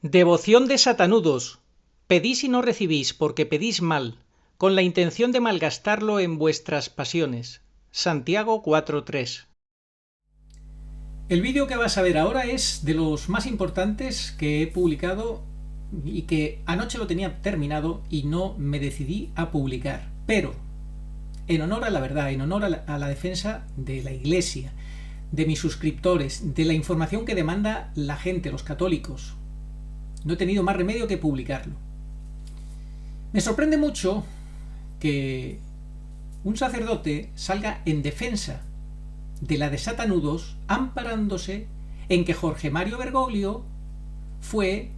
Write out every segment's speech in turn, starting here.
Devoción de satanudos. Pedís y no recibís, porque pedís mal, con la intención de malgastarlo en vuestras pasiones. Santiago 4:3. El vídeo que vas a ver ahora es de los más importantes que he publicado y que anoche lo tenía terminado y no me decidí a publicar. Pero, en honor a la verdad, en honor a la defensa de la Iglesia, de mis suscriptores, de la información que demanda la gente, los católicos, no he tenido más remedio que publicarlo. Me sorprende mucho que un sacerdote salga en defensa de la de Satanudos amparándose en que Jorge Mario Bergoglio fue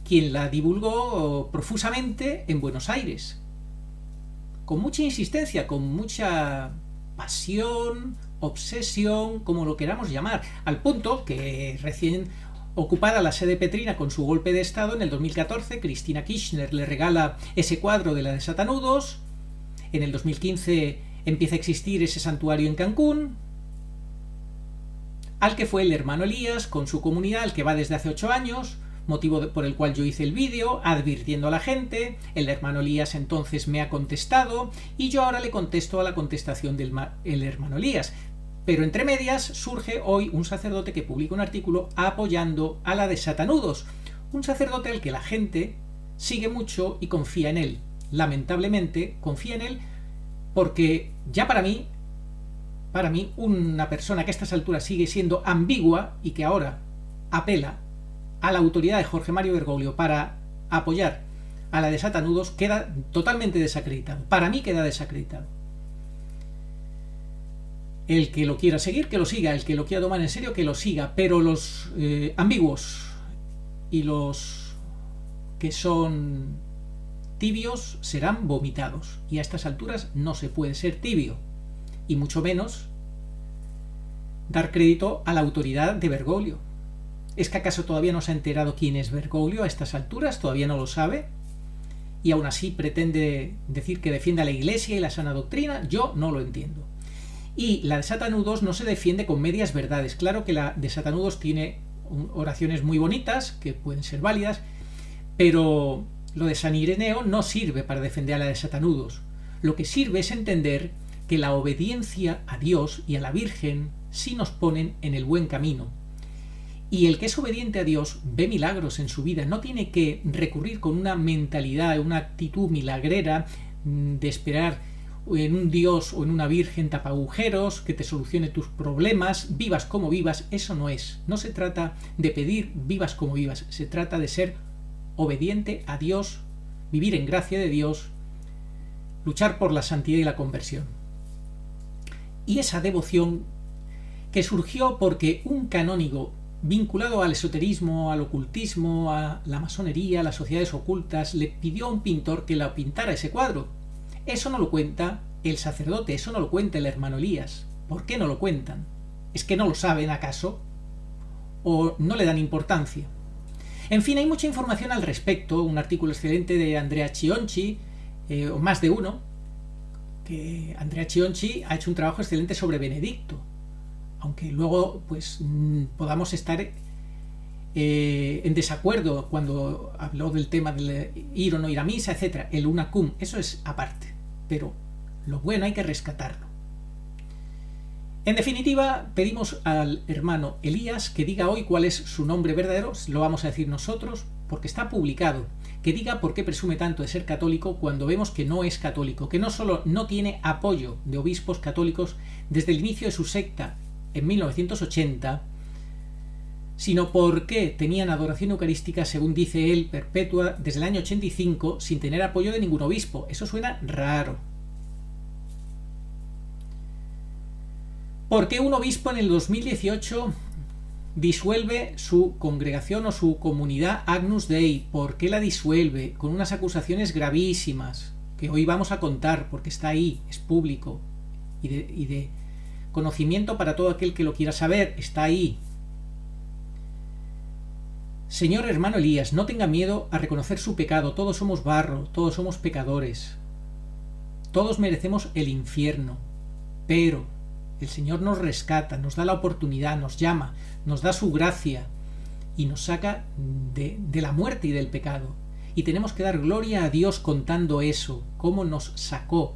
quien la divulgó profusamente en Buenos Aires, con mucha insistencia, con mucha pasión, obsesión, como lo queramos llamar, al punto que recién ocupada la sede petrina con su golpe de estado en el 2014, Cristina Kirchner le regala ese cuadro de la de Satanudos. En el 2015 empieza a existir ese santuario en Cancún, al que fue el hermano Elías con su comunidad, al que va desde hace 8 años, motivo por el cual yo hice el vídeo advirtiendo a la gente. El hermano Elías entonces me ha contestado y yo ahora le contesto a la contestación del hermano Elías. Pero entre medias surge hoy un sacerdote que publica un artículo apoyando a la de Satanudos, un sacerdote al que la gente sigue mucho y confía en él. Lamentablemente confía en él porque ya para mí una persona que a estas alturas sigue siendo ambigua y que ahora apela a la autoridad de Jorge Mario Bergoglio para apoyar a la de Satanudos queda totalmente desacreditado. Para mí queda desacreditado. El que lo quiera seguir, que lo siga. El que lo quiera tomar en serio, que lo siga. Pero los ambiguos y los que son tibios serán vomitados. Y a estas alturas no se puede ser tibio. Y mucho menos dar crédito a la autoridad de Bergoglio. ¿Es que acaso todavía no se ha enterado quién es Bergoglio a estas alturas? ¿Todavía no lo sabe? Y aún así pretende decir que defiende a la Iglesia y la sana doctrina. Yo no lo entiendo. Y la de Satanudos no se defiende con medias verdades. Claro que la de Satanudos tiene oraciones muy bonitas, que pueden ser válidas, pero lo de San Ireneo no sirve para defender a la de Satanudos. Lo que sirve es entender que la obediencia a Dios y a la Virgen sí nos ponen en el buen camino. Y el que es obediente a Dios ve milagros en su vida, no tiene que recurrir con una mentalidad, una actitud milagrera de esperar en un Dios o en una Virgen tapagujeros que te solucione tus problemas, vivas como vivas. Eso no es. No se trata de pedir vivas como vivas, se trata de ser obediente a Dios, vivir en gracia de Dios, luchar por la santidad y la conversión. Y esa devoción que surgió porque un canónigo vinculado al esoterismo, al ocultismo, a la masonería, a las sociedades ocultas, le pidió a un pintor que la pintara ese cuadro. Eso no lo cuenta el sacerdote, eso no lo cuenta el hermano Elías. ¿Por qué no lo cuentan? ¿Es que no lo saben acaso? ¿O no le dan importancia? En fin, hay mucha información al respecto, un artículo excelente de Andrea Chionchi, o más de uno, que Andrea Chionchi ha hecho un trabajo excelente sobre Benedicto, aunque luego pues podamos estar en desacuerdo cuando habló del tema de ir o no ir a misa, etc. El una cum, eso es aparte, pero lo bueno hay que rescatarlo. En definitiva, pedimos al hermano Elías que diga hoy cuál es su nombre verdadero, lo vamos a decir nosotros, porque está publicado, que diga por qué presume tanto de ser católico cuando vemos que no es católico, que no solo no tiene apoyo de obispos católicos desde el inicio de su secta en 1980, sino porque tenían adoración eucarística, según dice él, perpetua desde el año 85 sin tener apoyo de ningún obispo. Eso suena raro. ¿Por qué un obispo en el 2018 disuelve su congregación o su comunidad Agnus Dei? ¿Por qué la disuelve? Con unas acusaciones gravísimas que hoy vamos a contar porque está ahí, es público y de conocimiento para todo aquel que lo quiera saber, está ahí. Señor hermano Elías, no tenga miedo a reconocer su pecado. Todos somos barro, todos somos pecadores, todos merecemos el infierno, pero el Señor nos rescata, nos da la oportunidad, nos llama, nos da su gracia y nos saca de la muerte y del pecado. Y tenemos que dar gloria a Dios contando eso, cómo nos sacó,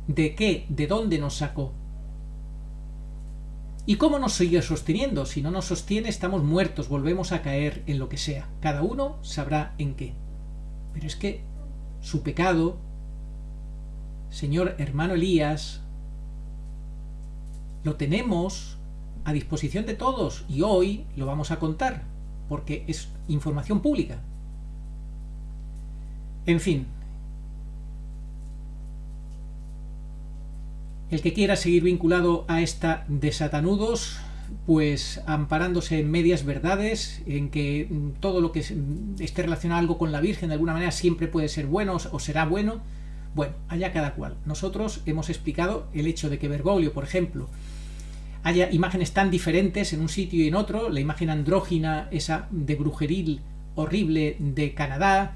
de qué, de dónde nos sacó. ¿Y cómo nos sigue sosteniendo? Si no nos sostiene, estamos muertos, volvemos a caer en lo que sea. Cada uno sabrá en qué. Pero es que su pecado, señor hermano Elías, lo tenemos a disposición de todos y hoy lo vamos a contar, porque es información pública. En fin, el que quiera seguir vinculado a esta de Satanudos, pues amparándose en medias verdades, en que todo lo que esté relacionado algo con la Virgen de alguna manera siempre puede ser bueno o será bueno, bueno, allá cada cual. Nosotros hemos explicado el hecho de que Bergoglio, por ejemplo, haya imágenes tan diferentes en un sitio y en otro, la imagen andrógina, esa de brujeril horrible de Canadá,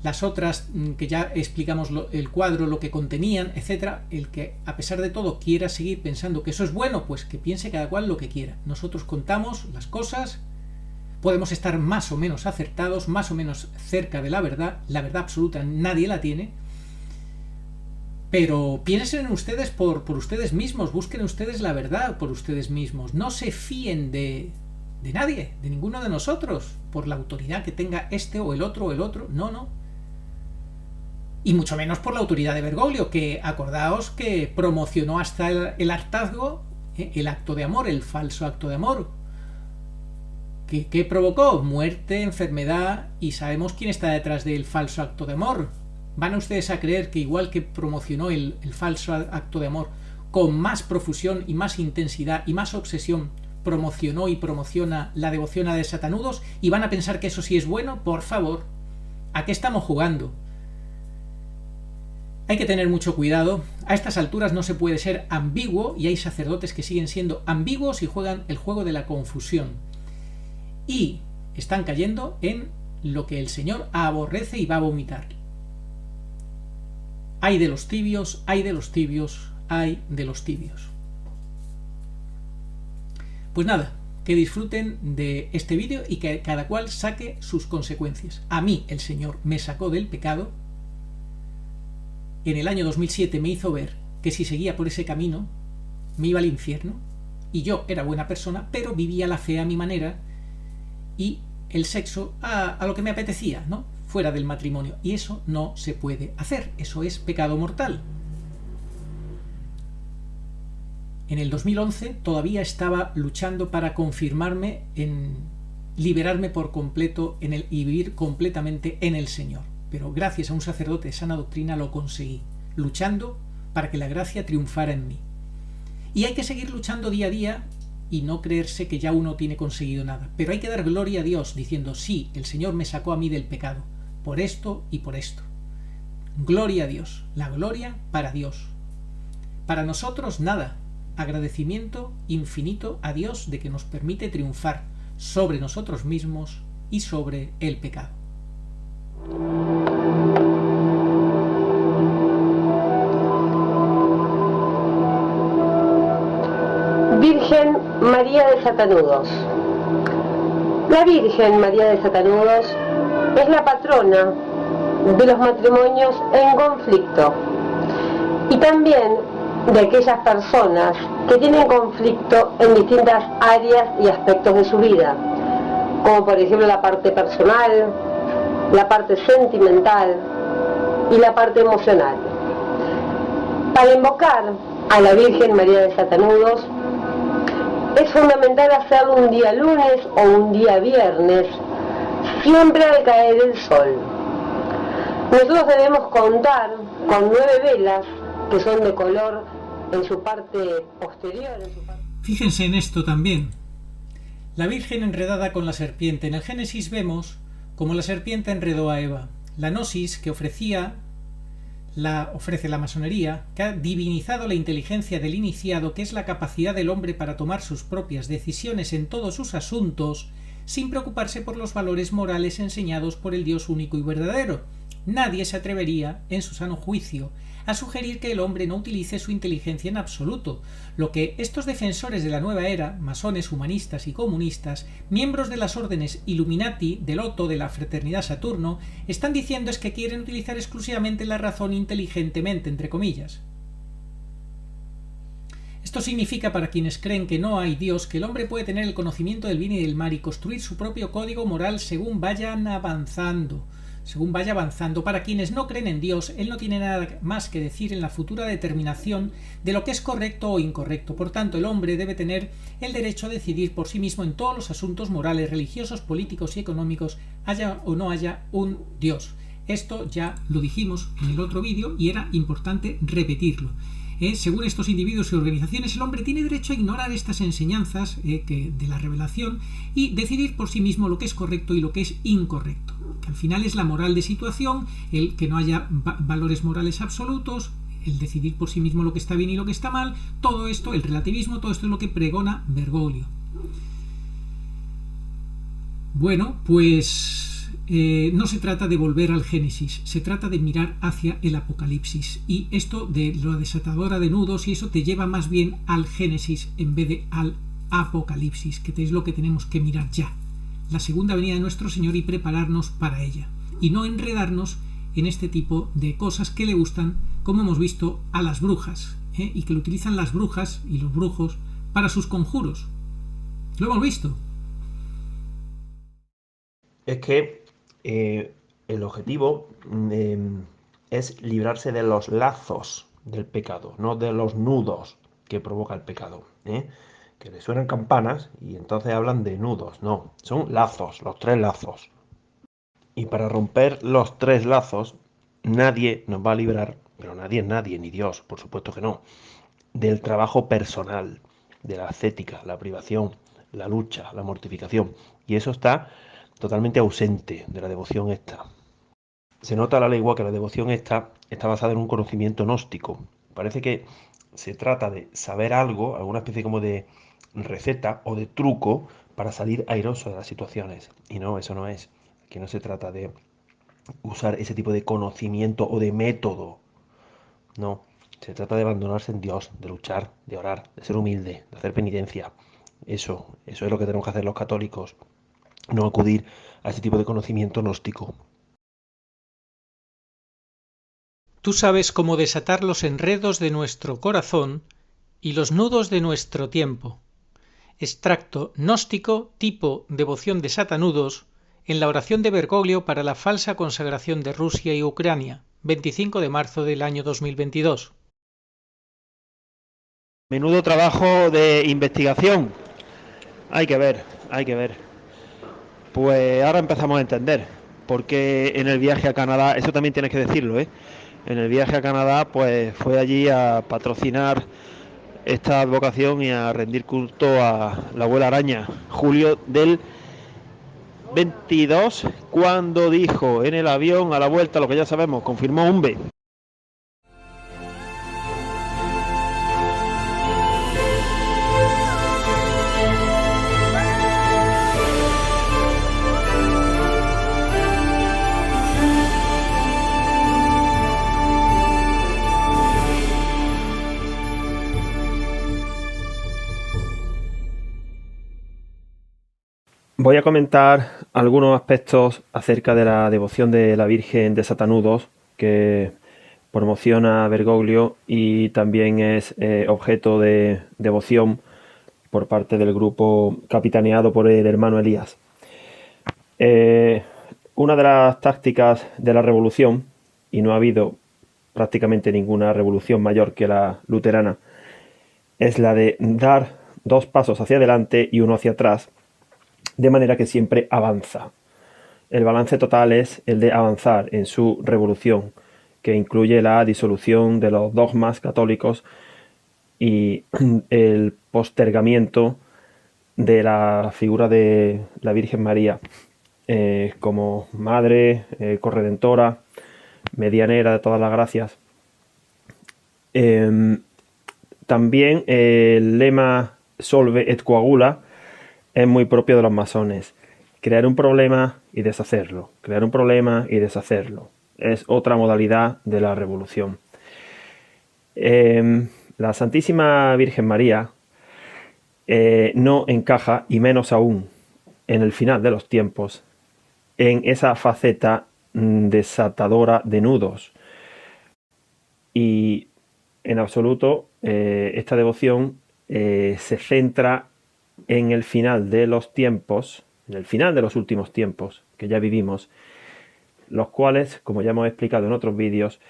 las otras que ya explicamos el cuadro, lo que contenían, etcétera. El que a pesar de todo quiera seguir pensando que eso es bueno, pues que piense cada cual lo que quiera. Nosotros contamos las cosas, podemos estar más o menos acertados, más o menos cerca de la verdad absoluta nadie la tiene, pero piensen en ustedes por ustedes mismos, busquen ustedes la verdad por ustedes mismos, no se fíen de nadie, de ninguno de nosotros, por la autoridad que tenga este o el otro, no. Y mucho menos por la autoridad de Bergoglio, que acordaos que promocionó hasta el hartazgo el acto de amor, el falso acto de amor. ¿Qué provocó? Muerte, enfermedad, y sabemos quién está detrás del falso acto de amor. ¿Van ustedes a creer que igual que promocionó el falso acto de amor con más profusión y más intensidad y más obsesión, promocionó y promociona la devoción a de Satanudos, y van a pensar que eso sí es bueno? Por favor, ¿a qué estamos jugando? Hay que tener mucho cuidado. A estas alturas no se puede ser ambiguo, y hay sacerdotes que siguen siendo ambiguos y juegan el juego de la confusión. Y están cayendo en lo que el Señor aborrece y va a vomitar. Hay de los tibios, hay de los tibios, hay de los tibios. Pues nada, que disfruten de este vídeo y que cada cual saque sus consecuencias. A mí el Señor me sacó del pecado. En el año 2007 me hizo ver que si seguía por ese camino me iba al infierno, y yo era buena persona, pero vivía la fe a mi manera y el sexo a lo que me apetecía, ¿no? Fuera del matrimonio, y eso no se puede hacer, eso es pecado mortal. En el 2011 todavía estaba luchando para confirmarme en liberarme por completo y vivir completamente en el Señor. Pero gracias a un sacerdote de sana doctrina lo conseguí, luchando para que la gracia triunfara en mí. Y hay que seguir luchando día a día y no creerse que ya uno tiene conseguido nada. Pero hay que dar gloria a Dios diciendo, sí, el Señor me sacó a mí del pecado, por esto y por esto. Gloria a Dios, la gloria para Dios. Para nosotros nada, agradecimiento infinito a Dios de que nos permite triunfar sobre nosotros mismos y sobre el pecado. Virgen María de Satanudos. La Virgen María de Satanudos es la patrona de los matrimonios en conflicto y también de aquellas personas que tienen conflicto en distintas áreas y aspectos de su vida, como por ejemplo la parte personal, la parte sentimental y la parte emocional. Para invocar a la Virgen María de Satanudos es fundamental hacerlo un día lunes o un día viernes, siempre al caer el sol. Nosotros debemos contar con 9 velas que son de color en su parte posterior. Fíjense en esto también. La Virgen enredada con la serpiente. En el Génesis vemos cómo la serpiente enredó a Eva. La gnosis que ofrece la masonería, que ha divinizado la inteligencia del iniciado, que es la capacidad del hombre para tomar sus propias decisiones en todos sus asuntos, sin preocuparse por los valores morales enseñados por el Dios único y verdadero. Nadie se atrevería, en su sano juicio, a sugerir que el hombre no utilice su inteligencia en absoluto, lo que estos defensores de la nueva era, masones, humanistas y comunistas, miembros de las órdenes Illuminati, del Loto, de la Fraternidad Saturno, están diciendo es que quieren utilizar exclusivamente la razón inteligentemente, entre comillas. Esto significa, para quienes creen que no hay Dios, que el hombre puede tener el conocimiento del bien y del mal y construir su propio código moral según vaya avanzando. Para quienes no creen en Dios, él no tiene nada más que decir en la futura determinación de lo que es correcto o incorrecto. Por tanto, el hombre debe tener el derecho a decidir por sí mismo en todos los asuntos morales, religiosos, políticos y económicos, haya o no haya un Dios. Esto ya lo dijimos en el otro vídeo y era importante repetirlo. Según estos individuos y organizaciones, el hombre tiene derecho a ignorar estas enseñanzas de la revelación y decidir por sí mismo lo que es correcto y lo que es incorrecto. Que al final es la moral de situación, el que no haya valores morales absolutos, el decidir por sí mismo lo que está bien y lo que está mal, todo esto, el relativismo, todo esto es lo que pregona Bergoglio. Bueno, pues no se trata de volver al Génesis, se trata de mirar hacia el Apocalipsis, y esto de la desatadora de nudos y eso te lleva más bien al Génesis en vez de al Apocalipsis, que es lo que tenemos que mirar ya, la segunda venida de nuestro Señor, y prepararnos para ella y no enredarnos en este tipo de cosas que le gustan, como hemos visto, a las brujas, y que lo utilizan las brujas y los brujos para sus conjuros. Lo hemos visto. Es que el objetivo es librarse de los lazos del pecado, no de los nudos que provoca el pecado, que le suenan campanas y entonces hablan de nudos. No, son lazos, los 3 lazos. Y para romper los 3 lazos, nadie nos va a librar, pero nadie, ni Dios, por supuesto que no, del trabajo personal, de la ascética, la privación, la lucha, la mortificación. Y eso está totalmente ausente de la devoción esta. Se nota a la legua que la devoción esta está basada en un conocimiento gnóstico. Parece que se trata de saber algo, alguna especie como de receta o de truco para salir airoso de las situaciones. Y no, eso no es. Aquí no se trata de usar ese tipo de conocimiento o de método. No, se trata de abandonarse en Dios, de luchar, de orar, de ser humilde, de hacer penitencia. Eso es lo que tenemos que hacer los católicos. No acudir a ese tipo de conocimiento gnóstico. Tú sabes cómo desatar los enredos de nuestro corazón y los nudos de nuestro tiempo. Extracto gnóstico tipo devoción de satanudos en la oración de Bergoglio para la falsa consagración de Rusia y Ucrania, 25 de marzo del año 2022. Menudo trabajo de investigación. Hay que ver. Pues ahora empezamos a entender por qué en el viaje a Canadá, eso también tienes que decirlo, en el viaje a Canadá pues fue allí a patrocinar esta advocación y a rendir culto a la abuela araña, julio del 22, cuando dijo en el avión a la vuelta lo que ya sabemos, confirmó un B. Voy a comentar algunos aspectos acerca de la devoción de la Virgen de Satanudos que promociona Bergoglio y también es objeto de devoción por parte del grupo capitaneado por el hermano Elías. Una de las tácticas de la revolución, y no ha habido prácticamente ninguna revolución mayor que la luterana, es la de dar 2 pasos hacia adelante y 1 hacia atrás, de manera que siempre avanza. El balance total es el de avanzar en su revolución, que incluye la disolución de los dogmas católicos y el postergamiento de la figura de la Virgen María como madre, corredentora, medianera de todas las gracias. También el lema Solve et Coagula es muy propio de los masones. Crear un problema y deshacerlo. Crear un problema y deshacerlo. Es otra modalidad de la revolución. La Santísima Virgen María no encaja, y menos aún en el final de los tiempos, en esa faceta desatadora de nudos. Y en absoluto esta devoción se centra en el final de los tiempos, en el final de los últimos tiempos que ya vivimos, los cuales, como ya hemos explicado en otros vídeos,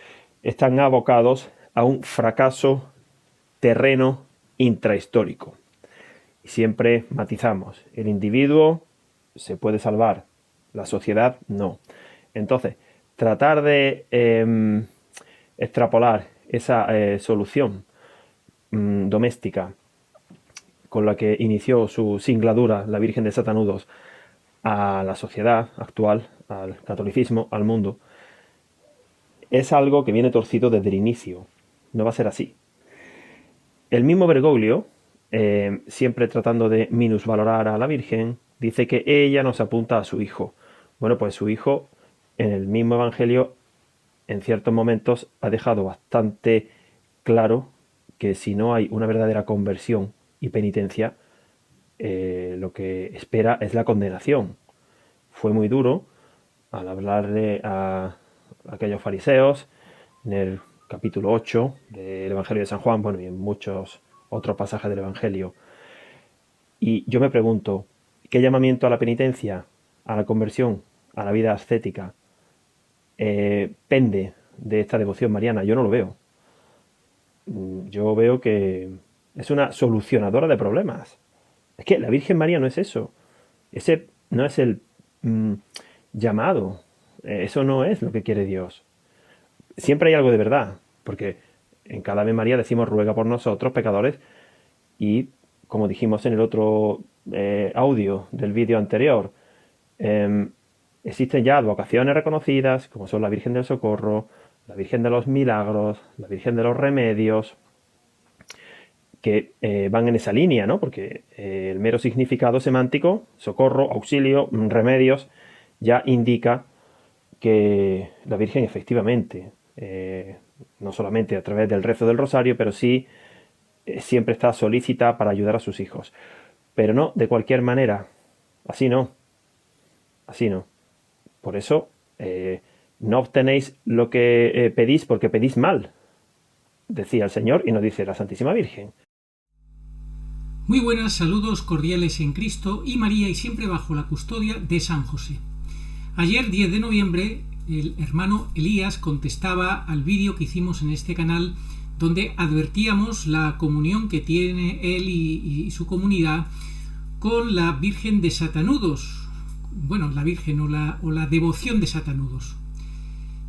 están abocados a un fracaso terreno intrahistórico. Y siempre matizamos, el individuo se puede salvar, la sociedad no. Entonces, tratar de extrapolar esa solución doméstica con la que inició su singladura la Virgen de Satanudos a la sociedad actual, al catolicismo, al mundo, es algo que viene torcido desde el inicio. No va a ser así. El mismo Bergoglio, siempre tratando de minusvalorar a la Virgen, dice que ella nos apunta a su hijo. Bueno, pues su hijo, en el mismo Evangelio, en ciertos momentos ha dejado bastante claro que si no hay una verdadera conversión y penitencia, lo que espera es la condenación. Fue muy duro al hablarle a aquellos fariseos en el capítulo 8 del Evangelio de San Juan, bueno, y en muchos otros pasajes del Evangelio. Y yo me pregunto, ¿qué llamamiento a la penitencia, a la conversión, a la vida ascética pende de esta devoción mariana? Yo no lo veo. Yo veo que es una solucionadora de problemas. Es que la Virgen María no es eso. Ese no es el llamado. Eso no es lo que quiere Dios. Siempre hay algo de verdad, porque en cada Ave María decimos ruega por nosotros, pecadores, y como dijimos en el otro audio del vídeo anterior, existen ya advocaciones reconocidas, como son la Virgen del Socorro, la Virgen de los Milagros, la Virgen de los Remedios, que van en esa línea, ¿no? Porque el mero significado semántico, socorro, auxilio, remedios, ya indica que la Virgen efectivamente, no solamente a través del rezo del rosario, pero sí siempre está solícita para ayudar a sus hijos. Pero no de cualquier manera. Así no. Así no. Por eso no obtenéis lo que pedís porque pedís mal, decía el Señor, y nos dice la Santísima Virgen. Muy buenas, saludos cordiales en Cristo y María, y siempre bajo la custodia de San José. Ayer, 10 de noviembre, el hermano Elías contestaba al vídeo que hicimos en este canal donde advertíamos la comunión que tiene él y su comunidad con la Virgen de Satanudos. Bueno, la Virgen o la devoción de Satanudos.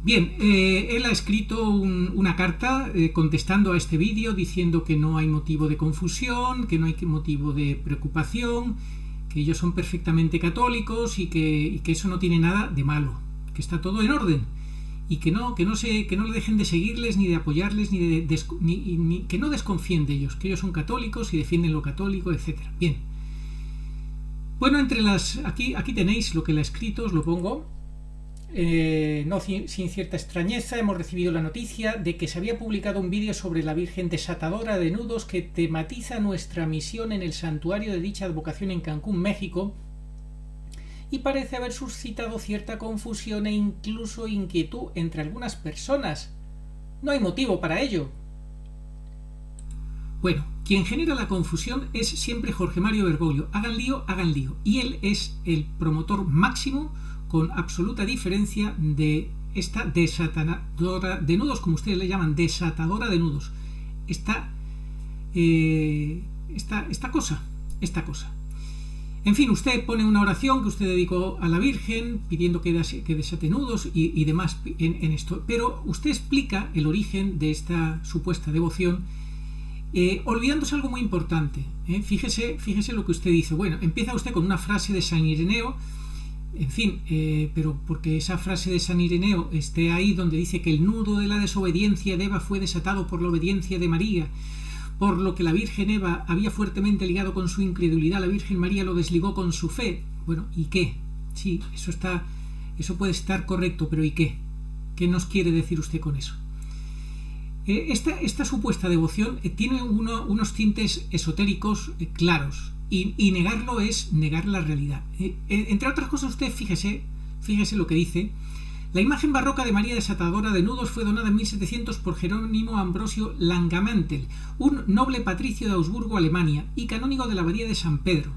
Bien, él ha escrito una carta contestando a este vídeo diciendo que no hay motivo de confusión, que no hay motivo de preocupación, que ellos son perfectamente católicos y que eso no tiene nada de malo, que está todo en orden y que no le dejen de seguirles ni de apoyarles ni que no desconfíen de ellos, que ellos son católicos y defienden lo católico, etc. Bien. Bueno, aquí tenéis lo que él ha escrito, os lo pongo. No sin cierta extrañeza hemos recibido la noticia de que se había publicado un vídeo sobre la Virgen desatadora de nudos que tematiza nuestra misión en el santuario de dicha advocación en Cancún, México, y parece haber suscitado cierta confusión e incluso inquietud entre algunas personas. No hay motivo para ello. Bueno, quien genera la confusión es siempre Jorge Mario Bergoglio. Hagan lío. Y él es el promotor máximo, con absoluta diferencia, de esta desatadora de nudos, como ustedes le llaman, desatadora de nudos. Esta cosa. En fin, usted pone una oración que usted dedicó a la Virgen, pidiendo que desate nudos y demás en esto. Pero usted explica el origen de esta supuesta devoción, olvidándose algo muy importante. Fíjese lo que usted dice. Bueno, empieza usted con una frase de San Ireneo. En fin, pero porque esa frase de San Ireneo esté ahí donde dice que el nudo de la desobediencia de Eva fue desatado por la obediencia de María, por lo que la Virgen Eva había fuertemente ligado con su incredulidad, la Virgen María lo desligó con su fe. Bueno, ¿y qué? Sí, eso puede estar correcto, pero ¿y qué? ¿Qué nos quiere decir usted con eso? Esta supuesta devoción tiene unos tintes esotéricos claros, y negarlo es negar la realidad. Entre otras cosas, usted fíjese lo que dice. La imagen barroca de María Desatadora de Nudos fue donada en 1700 por Jerónimo Ambrosio Langamantel, un noble patricio de Augsburgo, Alemania, y canónigo de la abadía de San Pedro.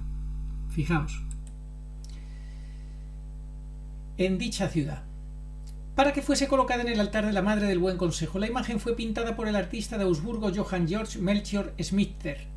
Fijaos. En dicha ciudad. Para que fuese colocada en el altar de la Madre del Buen Consejo, la imagen fue pintada por el artista de Augsburgo Johann Georg Melchior Schmitter.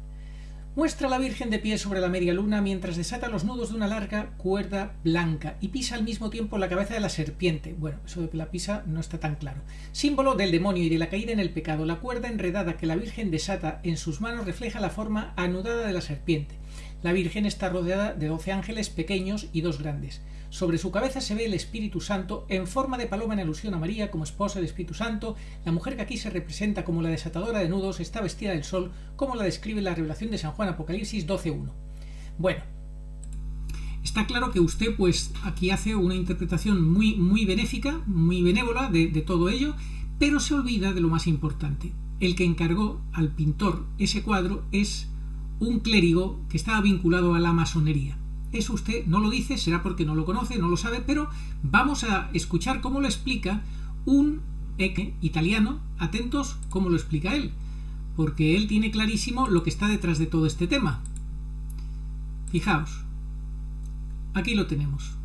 Muestra a la Virgen de pie sobre la media luna mientras desata los nudos de una larga cuerda blanca y pisa al mismo tiempo la cabeza de la serpiente. Bueno, eso de que la pisa no está tan claro. Símbolo del demonio y de la caída en el pecado, la cuerda enredada que la Virgen desata en sus manos refleja la forma anudada de la serpiente. La Virgen está rodeada de 12 ángeles pequeños y 2 grandes. Sobre su cabeza se ve el Espíritu Santo en forma de paloma en alusión a María como esposa del Espíritu Santo. La mujer que aquí se representa como la desatadora de nudos está vestida del sol, como la describe la revelación de San Juan, Apocalipsis 12:1. Bueno, está claro que usted pues aquí hace una interpretación muy benéfica, muy benévola de todo ello, pero se olvida de lo más importante. El que encargó al pintor ese cuadro es un clérigo que estaba vinculado a la masonería. Eso usted no lo dice, será porque no lo conoce, no lo sabe, pero vamos a escuchar cómo lo explica un italiano. Atentos cómo lo explica él, porque él tiene clarísimo lo que está detrás de todo este tema. Fijaos, aquí lo tenemos.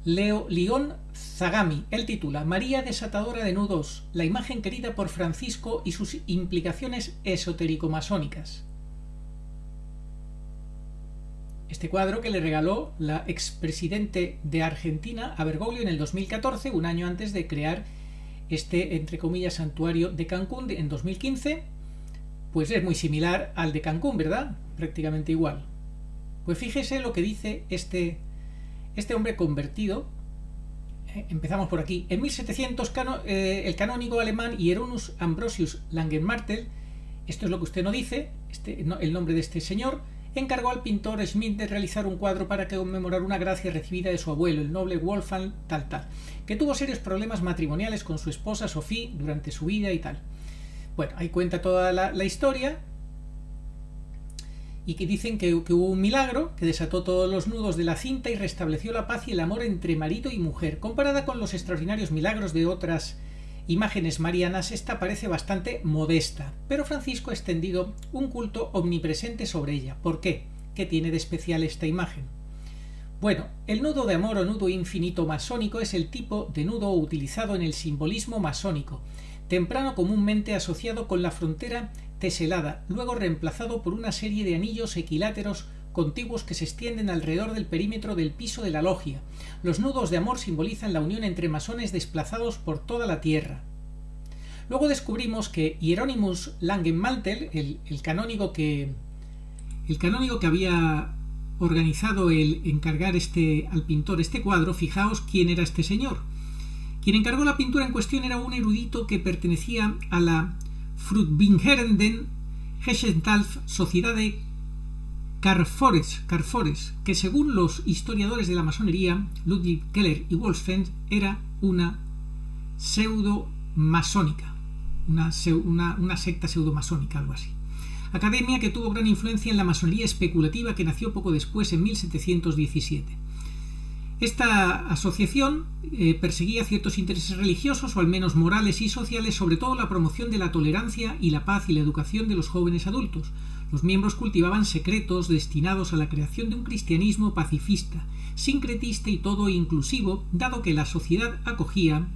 León Zagami, él titula María Desatadora de Nudos, la imagen querida por Francisco y sus implicaciones esotérico-masónicas. Este cuadro que le regaló la expresidente de Argentina a Bergoglio en el 2014, un año antes de crear este, entre comillas, santuario de Cancún en 2015, pues es muy similar al de Cancún, ¿verdad? Prácticamente igual. Pues fíjese lo que dice este hombre convertido. Empezamos por aquí. En 1700 el canónigo alemán Hieronymus Ambrosius Langenmartel, esto es lo que usted no dice, el nombre de este señor, encargó al pintor Schmidt de realizar un cuadro para conmemorar una gracia recibida de su abuelo, el noble Wolfgang que tuvo serios problemas matrimoniales con su esposa Sophie durante su vida y tal. Bueno, ahí cuenta toda la historia y que dicen que hubo un milagro que desató todos los nudos de la cinta y restableció la paz y el amor entre marido y mujer. Comparada con los extraordinarios milagros de otras imágenes marianas, esta parece bastante modesta, pero Francisco ha extendido un culto omnipresente sobre ella. ¿Por qué? ¿Qué tiene de especial esta imagen? Bueno, el nudo de amor o nudo infinito masónico es el tipo de nudo utilizado en el simbolismo masónico, temprano comúnmente asociado con la frontera teselada, luego reemplazado por una serie de anillos equiláteros contiguos que se extienden alrededor del perímetro del piso de la logia. Los nudos de amor simbolizan la unión entre masones desplazados por toda la tierra. Luego descubrimos que Hieronymus Langenmantel, el canónigo que había organizado el encargar al pintor este cuadro, fijaos quién era este señor. Quien encargó la pintura en cuestión era un erudito que pertenecía a la Fruchtbringenden Gesellschaft, sociedad de Carfores, que según los historiadores de la masonería, Ludwig Keller y Wolfsfeld, era una pseudo-masónica, una secta pseudo-masónica, algo así. Academia que tuvo gran influencia en la masonería especulativa que nació poco después, en 1717. Esta asociación perseguía ciertos intereses religiosos o al menos morales y sociales, sobre todo la promoción de la tolerancia y la paz y la educación de los jóvenes adultos. Los miembros cultivaban secretos destinados a la creación de un cristianismo pacifista, sincretista y todo inclusivo, dado que la sociedad acogía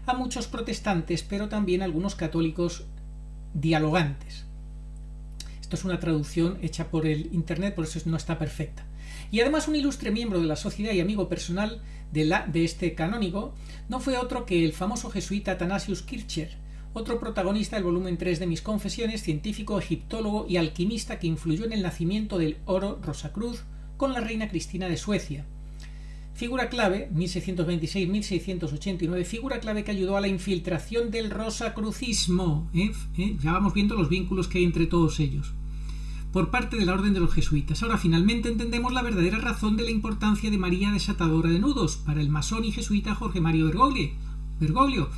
a muchos protestantes, pero también a algunos católicos dialogantes. Esto es una traducción hecha por el internet, por eso no está perfecta. Y además un ilustre miembro de la sociedad y amigo personal de este canónigo no fue otro que el famoso jesuita Athanasius Kircher, otro protagonista del volumen 3 de Mis Confesiones, científico, egiptólogo y alquimista que influyó en el nacimiento del oro Rosacruz con la reina Cristina de Suecia. Figura clave, 1626-1689, figura clave que ayudó a la infiltración del rosacrucismo. Ya vamos viendo los vínculos que hay entre todos ellos, por parte de la orden de los jesuitas. Ahora finalmente entendemos la verdadera razón de la importancia de María Desatadora de Nudos para el masón y jesuita Jorge Mario Bergoglio.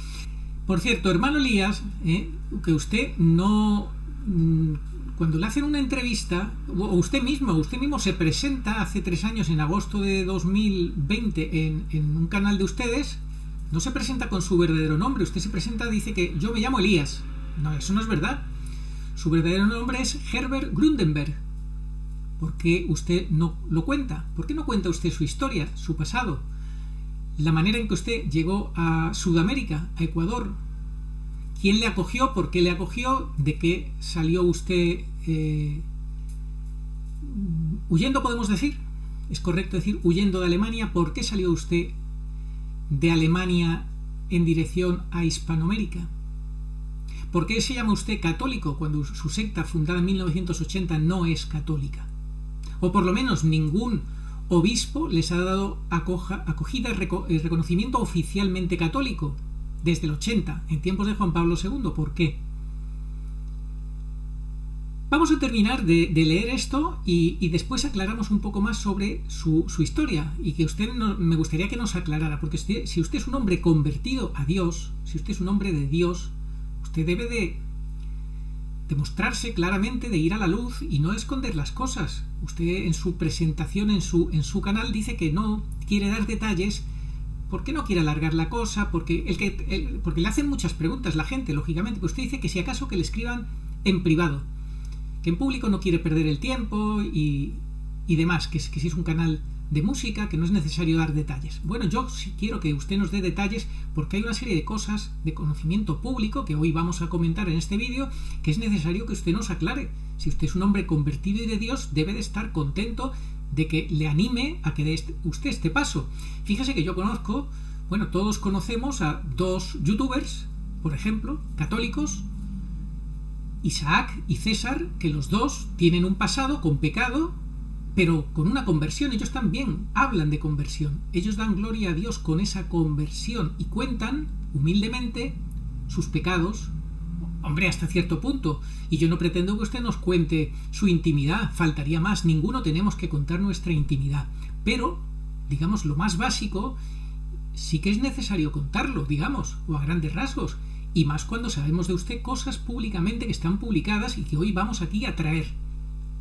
Por cierto, hermano Elías, que usted no... Cuando le hacen una entrevista, o usted mismo se presenta hace 3 años, en agosto de 2020, en un canal de ustedes, no se presenta con su verdadero nombre. Usted se presenta, dice que yo me llamo Elías. No, eso no es verdad. Su verdadero nombre es Herbert Grundenberg. ¿Por qué usted no lo cuenta? ¿Por qué no cuenta usted su historia, su pasado? La manera en que usted llegó a Sudamérica, a Ecuador. ¿Quién le acogió? ¿Por qué le acogió? ¿De qué salió usted huyendo, podemos decir? ¿Es correcto decir huyendo de Alemania? ¿Por qué salió usted de Alemania en dirección a Hispanoamérica? ¿Por qué se llama usted católico cuando su secta, fundada en 1980, no es católica? O por lo menos ningún obispo les ha dado acogida y reconocimiento oficialmente católico desde el 80, en tiempos de Juan Pablo II. ¿Por qué? Vamos a terminar de leer esto y después aclaramos un poco más sobre su historia, y que usted me gustaría que nos aclarara, porque si usted es un hombre convertido a Dios, si usted es un hombre de Dios, usted debe de demostrarse claramente, de ir a la luz y no esconder las cosas. Usted en su presentación en su canal dice que no quiere dar detalles porque no quiere alargar la cosa, porque le hacen muchas preguntas la gente, lógicamente. Pues usted dice que si acaso que le escriban en privado, que en público no quiere perder el tiempo y demás, que si es un canal de música, que no es necesario dar detalles. Bueno, yo sí quiero que usted nos dé detalles, porque hay una serie de cosas de conocimiento público que hoy vamos a comentar en este vídeo, que es necesario que usted nos aclare. Si usted es un hombre convertido y de Dios, debe de estar contento de que le anime a que dé usted este paso. Fíjese que yo conozco, bueno, todos conocemos a 2 youtubers, por ejemplo, católicos, Isaac y César, que los 2 tienen un pasado con pecado, pero con una conversión. Ellos también hablan de conversión. Ellos dan gloria a Dios con esa conversión y cuentan humildemente sus pecados, hombre, hasta cierto punto. Y yo no pretendo que usted nos cuente su intimidad, faltaría más. Ninguno tenemos que contar nuestra intimidad, pero digamos lo más básico sí que es necesario contarlo, digamos, o a grandes rasgos, y más cuando sabemos de usted cosas públicamente que están publicadas y que hoy vamos aquí a traer,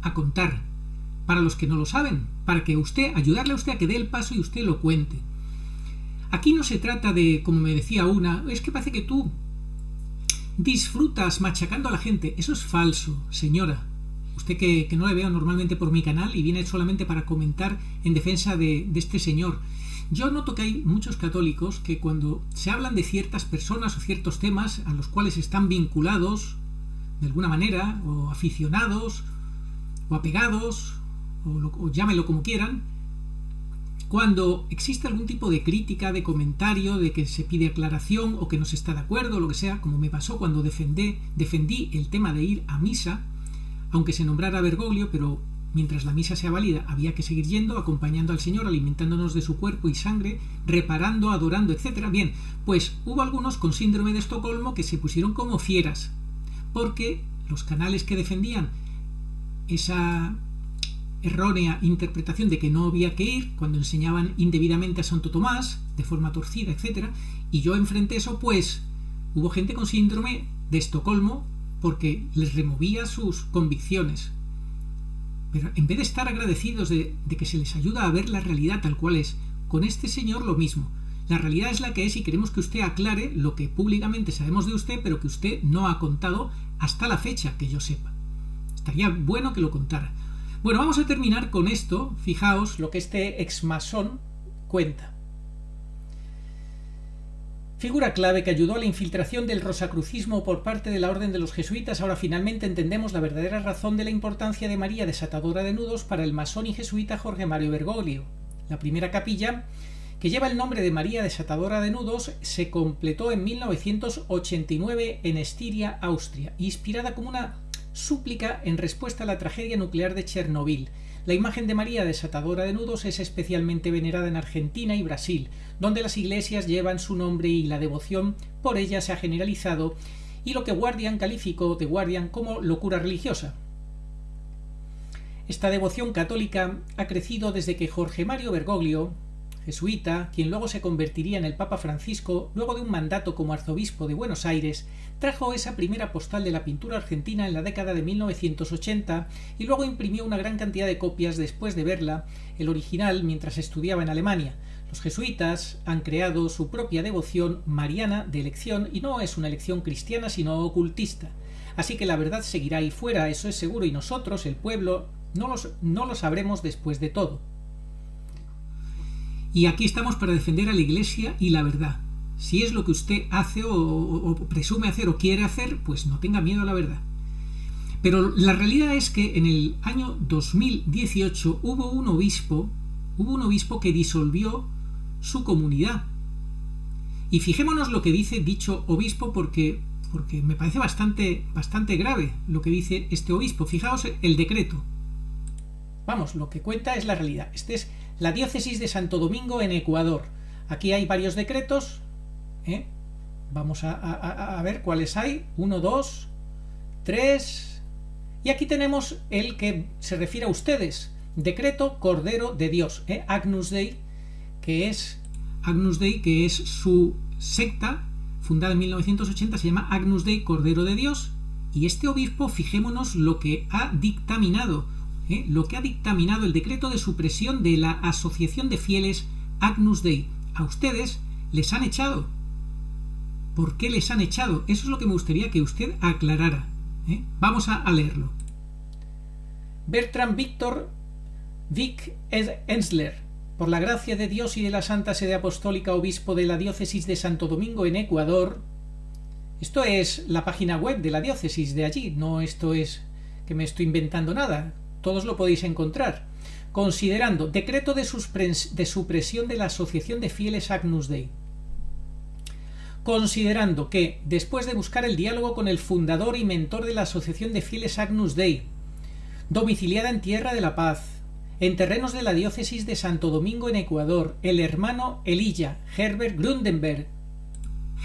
a contar, para los que no lo saben, para que ayudarle a usted a que dé el paso y usted lo cuente. Aquí no se trata de, como me decía una, es que parece que tú disfrutas machacando a la gente. Eso es falso, señora. Usted que no le veo normalmente por mi canal y viene solamente para comentar en defensa de este señor. Yo noto que hay muchos católicos que cuando se hablan de ciertas personas o ciertos temas a los cuales están vinculados de alguna manera, o aficionados, o apegados, o llámelo como quieran, cuando existe algún tipo de crítica, de comentario, de que se pide aclaración o que no se está de acuerdo, o lo que sea, como me pasó cuando defendí el tema de ir a misa, aunque se nombrara Bergoglio, pero mientras la misa sea válida había que seguir yendo, acompañando al Señor, alimentándonos de su cuerpo y sangre, reparando, adorando, etc. Bien, pues hubo algunos con síndrome de Estocolmo que se pusieron como fieras, porque los canales que defendían esa errónea interpretación de que no había que ir, cuando enseñaban indebidamente a Santo Tomás, de forma torcida, etc. Y yo enfrenté eso, pues hubo gente con síndrome de Estocolmo porque les removía sus convicciones. Pero en vez de estar agradecidos de que se les ayuda a ver la realidad tal cual es, con este señor lo mismo. La realidad es la que es y queremos que usted aclare lo que públicamente sabemos de usted, pero que usted no ha contado hasta la fecha que yo sepa. Estaría bueno que lo contara. Bueno, vamos a terminar con esto. Fijaos lo que este exmasón cuenta. Figura clave que ayudó a la infiltración del rosacrucismo por parte de la Orden de los Jesuitas. Ahora finalmente entendemos la verdadera razón de la importancia de María desatadora de nudos para el masón y jesuita Jorge Mario Bergoglio. La primera capilla, que lleva el nombre de María desatadora de nudos, se completó en 1989 en Estiria, Austria, inspirada como una súplica en respuesta a la tragedia nuclear de Chernobyl. La imagen de María desatadora de nudos es especialmente venerada en Argentina y Brasil, donde las iglesias llevan su nombre y la devoción por ella se ha generalizado, y lo que Guardian calificó de Guardian como locura religiosa. Esta devoción católica ha crecido desde que Jorge Mario Bergoglio, jesuita, quien luego se convertiría en el Papa Francisco, luego de un mandato como arzobispo de Buenos Aires, trajo esa primera postal de la pintura argentina en la década de 1980 y luego imprimió una gran cantidad de copias después de verla, el original, mientras estudiaba en Alemania. Los jesuitas han creado su propia devoción mariana de elección y no es una elección cristiana sino ocultista. Así que la verdad seguirá ahí fuera, eso es seguro, y nosotros, el pueblo, no lo sabremos después de todo. Y aquí estamos para defender a la Iglesia y la verdad. Si es lo que usted hace o presume hacer o quiere hacer, pues no tenga miedo a la verdad. Pero la realidad es que en el año 2018 hubo un obispo que disolvió su comunidad. Y fijémonos lo que dice dicho obispo porque me parece bastante grave lo que dice este obispo. Fijaos el decreto. Vamos, lo que cuenta es la realidad. Este es la diócesis de Santo Domingo en Ecuador. Aquí hay varios decretos. Vamos a ver cuáles hay. 1, 2, 3. Y aquí tenemos el que se refiere a ustedes. Decreto Cordero de Dios. Agnus Dei, que es su secta, fundada en 1980, se llama Agnus Dei Cordero de Dios. Y este obispo, fijémonos lo que ha dictaminado. Lo que ha dictaminado el decreto de supresión de la Asociación de Fieles Agnus Dei. A ustedes les han echado. ¿Por qué les han echado? Eso es lo que me gustaría que usted aclarara. Vamos a leerlo. Bertram Víctor Vic Ensler, por la gracia de Dios y de la Santa Sede Apostólica, obispo de la diócesis de Santo Domingo en Ecuador. Esto es la página web de la diócesis de allí, no esto es que me estoy inventando nada. Todos lo podéis encontrar. Considerando decreto de supresión de la Asociación de Fieles Agnus Dei. Considerando que, después de buscar el diálogo con el fundador y mentor de la Asociación de Fieles Agnus Dei, domiciliada en Tierra de la Paz, en terrenos de la diócesis de Santo Domingo en Ecuador, el hermano Elijah Herbert Grundenberg.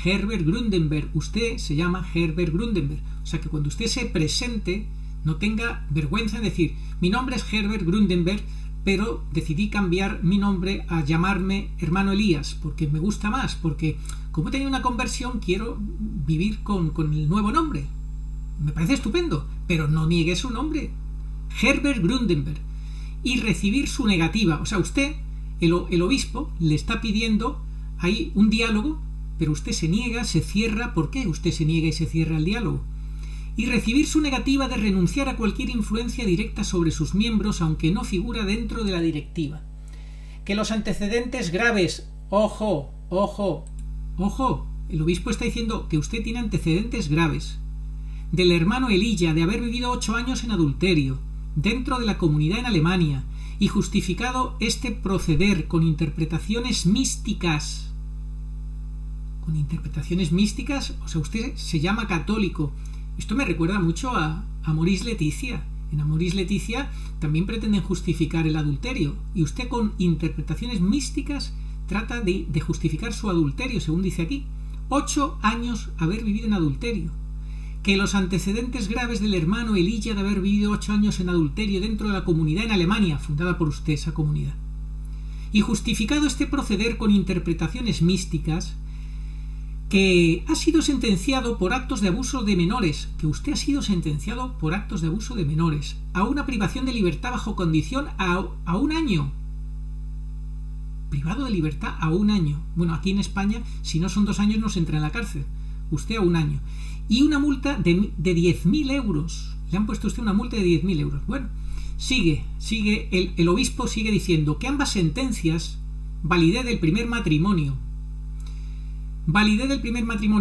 Herbert Grundenberg, usted se llama Herbert Grundenberg. O sea que cuando usted se presente, no tenga vergüenza en decir, mi nombre es Herbert Grundenberg, pero decidí cambiar mi nombre a llamarme hermano Elías, porque me gusta más, porque como he tenido una conversión, quiero vivir con el nuevo nombre. Me parece estupendo, pero no niegue su nombre. Herbert Grundenberg. Y recibir su negativa. O sea, usted, el obispo, le está pidiendo ahí un diálogo, pero usted se niega, se cierra. ¿Por qué usted se niega y se cierra al diálogo? Y recibir su negativa de renunciar a cualquier influencia directa sobre sus miembros, aunque no figura dentro de la directiva. Que los antecedentes graves, ojo, el obispo está diciendo que usted tiene antecedentes graves. Del hermano Elijah, de haber vivido 8 años en adulterio, dentro de la comunidad en Alemania, y justificado este proceder con interpretaciones místicas. Con interpretaciones místicas, o sea, usted se llama católico. Esto me recuerda mucho a Amoris Laetitia. En Amoris Laetitia también pretenden justificar el adulterio, y usted con interpretaciones místicas trata de justificar su adulterio, según dice aquí. 8 años haber vivido en adulterio. Que los antecedentes graves del hermano Elijah de haber vivido 8 años en adulterio dentro de la comunidad en Alemania, fundada por usted esa comunidad. Y justificado este proceder con interpretaciones místicas, que ha sido sentenciado por actos de abuso de menores, que usted ha sido sentenciado por actos de abuso de menores, a una privación de libertad bajo condición a 1 año. Privado de libertad a 1 año. Bueno, aquí en España, si no son 2 años, no se entra en la cárcel. Usted a 1 año. Y una multa de 10.000 euros. Le han puesto a usted una multa de 10.000 euros. Bueno, sigue el obispo sigue diciendo que ambas sentencias, validez del primer matrimonio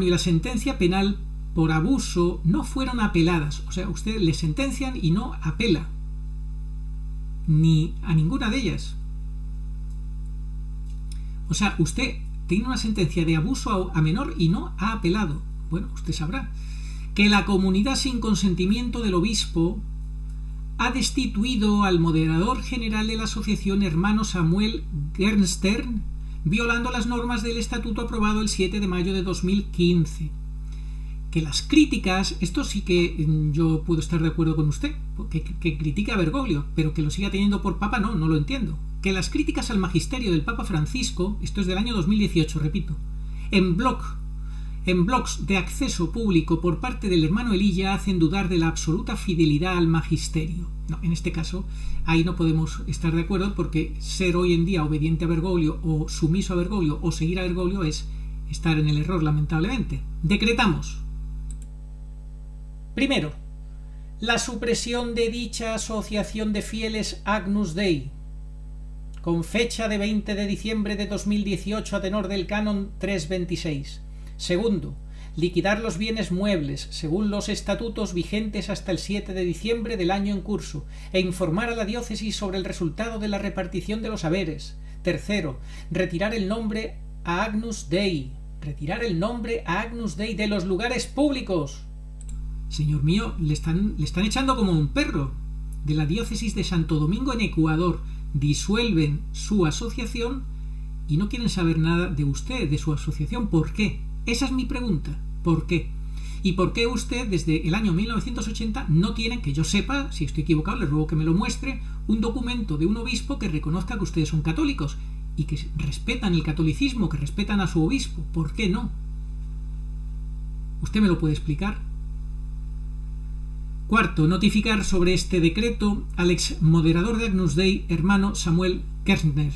y la sentencia penal por abuso no fueron apeladas. O sea, usted le sentencian y no apela ni a ninguna de ellas. O sea, usted tiene una sentencia de abuso a menor y no ha apelado. Bueno, usted sabrá que la comunidad sin consentimiento del obispo ha destituido al moderador general de la asociación, hermano Samuel Gernstern, violando las normas del estatuto aprobado el 7 de mayo de 2015. Que las críticas, esto sí que yo puedo estar de acuerdo con usted, que critique a Bergoglio, pero que lo siga teniendo por papa no lo entiendo. que las críticas al magisterio del Papa Francisco, esto es del año 2018, repito, en blogs de acceso público por parte del hermano Elías hacen dudar de la absoluta fidelidad al magisterio. No, en este caso, ahí no podemos estar de acuerdo, porque ser hoy en día obediente a Bergoglio o sumiso a Bergoglio o seguir a Bergoglio es estar en el error, lamentablemente. Decretamos. Primero, la supresión de dicha asociación de fieles Agnus Dei, con fecha de 20 de diciembre de 2018 a tenor del Canon 326. Segundo, liquidar los bienes muebles según los estatutos vigentes hasta el 7 de diciembre del año en curso e informar a la diócesis sobre el resultado de la repartición de los haberes. Tercero, retirar el nombre a Agnus Dei de los lugares públicos. Señor mío, le están echando como un perro. De la diócesis de Santo Domingo en Ecuador disuelven su asociación y no quieren saber nada de usted, de su asociación. ¿Por qué? Esa es mi pregunta. ¿Por qué? ¿Y por qué usted desde el año 1980 no tiene, que yo sepa, si estoy equivocado, le ruego que me lo muestre, un documento de un obispo que reconozca que ustedes son católicos y que respetan el catolicismo, que respetan a su obispo? ¿Por qué no? ¿Usted me lo puede explicar? Cuarto, notificar sobre este decreto al ex moderador de Agnus Dei, hermano Samuel Kershner.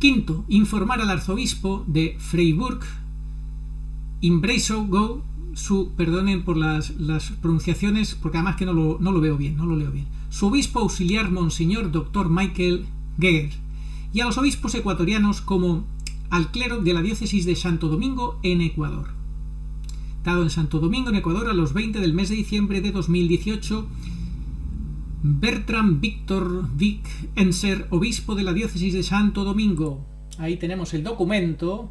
Quinto, informar al arzobispo de Freiburg, Imbreiso, perdonen por las pronunciaciones, porque además que no lo leo bien. Su obispo auxiliar, Monseñor Dr. Michael Geger, y a los obispos ecuatorianos como al clero de la diócesis de Santo Domingo en Ecuador. Dado en Santo Domingo en Ecuador a los 20 del mes de diciembre de 2018, Bertram Víctor Vic Enser, obispo de la diócesis de Santo Domingo. Ahí tenemos el documento.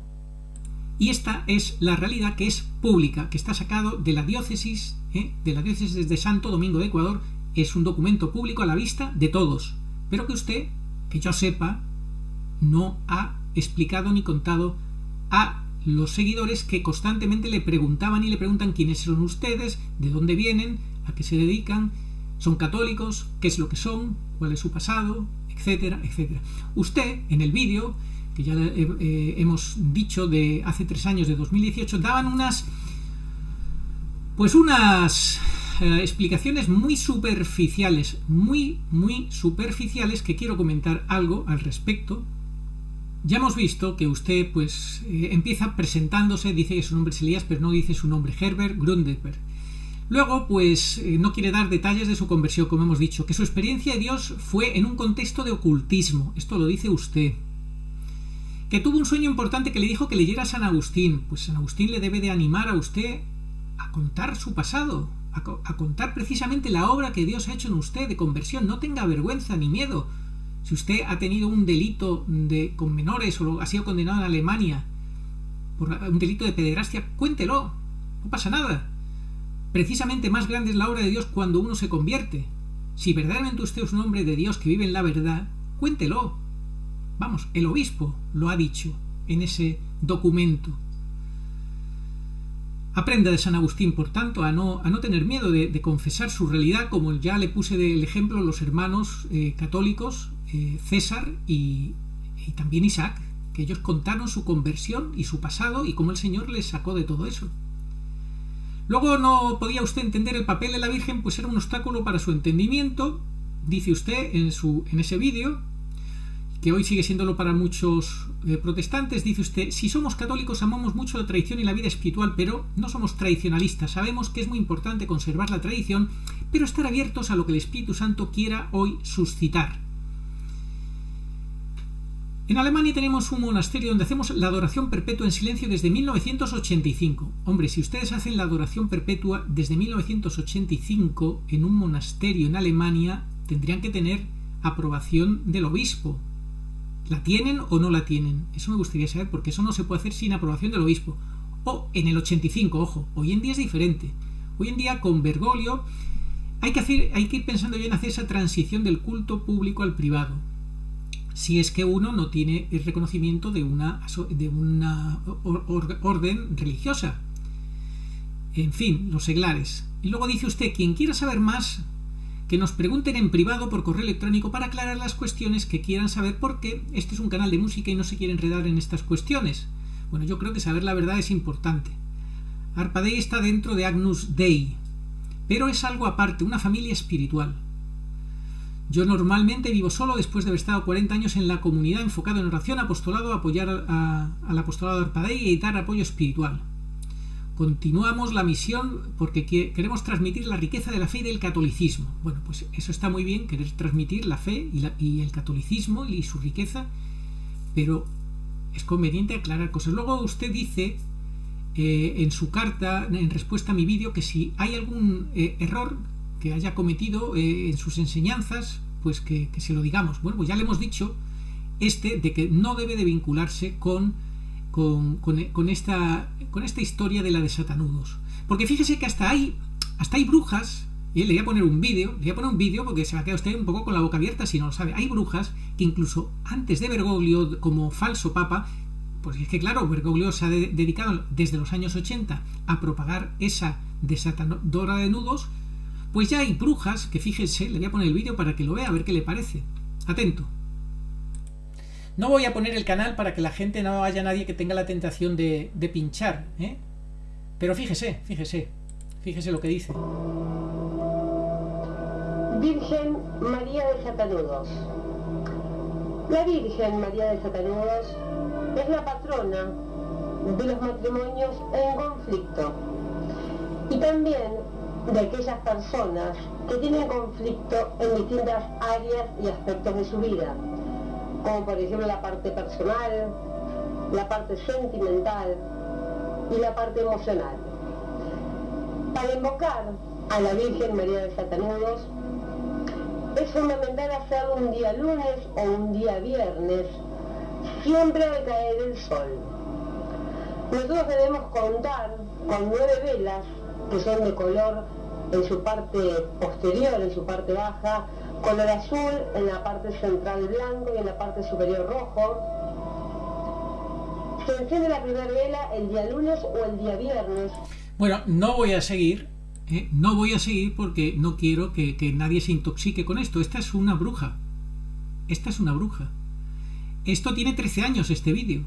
Y esta es la realidad, que es pública, que está sacado de la diócesis de Santo Domingo de Ecuador. Es un documento público a la vista de todos, pero que usted, que yo sepa, no ha explicado ni contado a los seguidores que constantemente le preguntaban y le preguntan quiénes son ustedes, de dónde vienen, a qué se dedican, son católicos, qué es lo que son, cuál es su pasado, etcétera, etcétera. Usted, en el vídeo que ya hemos dicho de hace 3 años, de 2018, daban unas explicaciones muy superficiales, muy superficiales, que quiero comentar algo al respecto. Ya hemos visto que usted empieza presentándose, dice que su nombre es Elías, pero no dice su nombre, Herbert Grundberg. Luego, no quiere dar detalles de su conversión, como hemos dicho, que su experiencia de Dios fue en un contexto de ocultismo, esto lo dice usted. Que tuvo un sueño importante que le dijo que leyera a San Agustín. Pues San Agustín le debe de animar a usted a contar su pasado, a contar precisamente la obra que Dios ha hecho en usted de conversión. No tenga vergüenza ni miedo. Si usted ha tenido un delito con menores o ha sido condenado en Alemania por un delito de pederastia, cuéntelo, no pasa nada. Precisamente más grande es la obra de Dios cuando uno se convierte. Si verdaderamente usted es un hombre de Dios que vive en la verdad, cuéntelo. Vamos, el obispo lo ha dicho en ese documento. Aprenda de San Agustín, por tanto, a no tener miedo de confesar su realidad, como ya le puse del ejemplo los hermanos católicos, César y también Isaac, que ellos contaron su conversión y su pasado y cómo el Señor les sacó de todo eso. Luego, no podía usted entender el papel de la Virgen, pues era un obstáculo para su entendimiento, dice usted en ese vídeo, que hoy sigue siéndolo para muchos protestantes. Dice usted: si somos católicos amamos mucho la tradición y la vida espiritual, pero no somos tradicionalistas. Sabemos que es muy importante conservar la tradición, pero estar abiertos a lo que el Espíritu Santo quiera hoy suscitar. En Alemania tenemos un monasterio donde hacemos la adoración perpetua en silencio desde 1985. Hombre, si ustedes hacen la adoración perpetua desde 1985 en un monasterio en Alemania, tendrían que tener aprobación del obispo. ¿La tienen o no la tienen? Eso me gustaría saber, porque eso no se puede hacer sin aprobación del obispo. O en el 85, ojo, hoy en día es diferente. Hoy en día con Bergoglio hay que ir pensando ya en hacer esa transición del culto público al privado. Si es que uno no tiene el reconocimiento de una orden religiosa. En fin, los seglares. Y luego dice usted: quien quiera saber más, que nos pregunten en privado por correo electrónico para aclarar las cuestiones que quieran saber, porque este es un canal de música y no se quiere enredar en estas cuestiones. Bueno, yo creo que saber la verdad es importante. Arpa Dei está dentro de Agnus Dei, pero es algo aparte, una familia espiritual. Yo normalmente vivo solo después de haber estado 40 años en la comunidad, enfocado en oración, apostolado, apoyar al apostolado de Arpa Dei y dar apoyo espiritual. Continuamos la misión porque queremos transmitir la riqueza de la fe y del catolicismo. Bueno, pues eso está muy bien, querer transmitir la fe y el catolicismo y su riqueza, pero es conveniente aclarar cosas. Luego usted dice en su carta, en respuesta a mi vídeo, que si hay algún error que haya cometido en sus enseñanzas, pues que se lo digamos. Bueno, pues ya le hemos dicho de que no debe de vincularse con esta historia de la de Satanudos. Porque fíjese que hasta hay brujas, y le voy a poner un vídeo porque se va a quedar usted un poco con la boca abierta si no lo sabe. Hay brujas que incluso antes de Bergoglio como falso papa, pues es que claro, Bergoglio se ha dedicado desde los años 80 a propagar esa desatadora de nudos, pues ya hay brujas que, fíjense, le voy a poner el vídeo para que lo vea, a ver qué le parece. Atento. No voy a poner el canal para que la gente no haya nadie que tenga la tentación de pinchar, ¿eh? Pero fíjese lo que dice. Virgen María de Satanudos. La Virgen María de Satanudos es la patrona de los matrimonios en conflicto y también de aquellas personas que tienen conflicto en distintas áreas y aspectos de su vida, como por ejemplo la parte personal, la parte sentimental y la parte emocional. Para invocar a la Virgen María de Satanudos es fundamental hacerlo un día lunes o un día viernes, siempre al caer el sol. Nosotros debemos contar con 9 velas que son de color en su parte posterior, en su parte baja, color azul, en la parte central blanco y en la parte superior rojo. Se enciende la primera vela el día lunes o el día viernes. Bueno, no voy a seguir porque no quiero que nadie se intoxique con esto. Esta es una bruja. Esto tiene 13 años, este vídeo.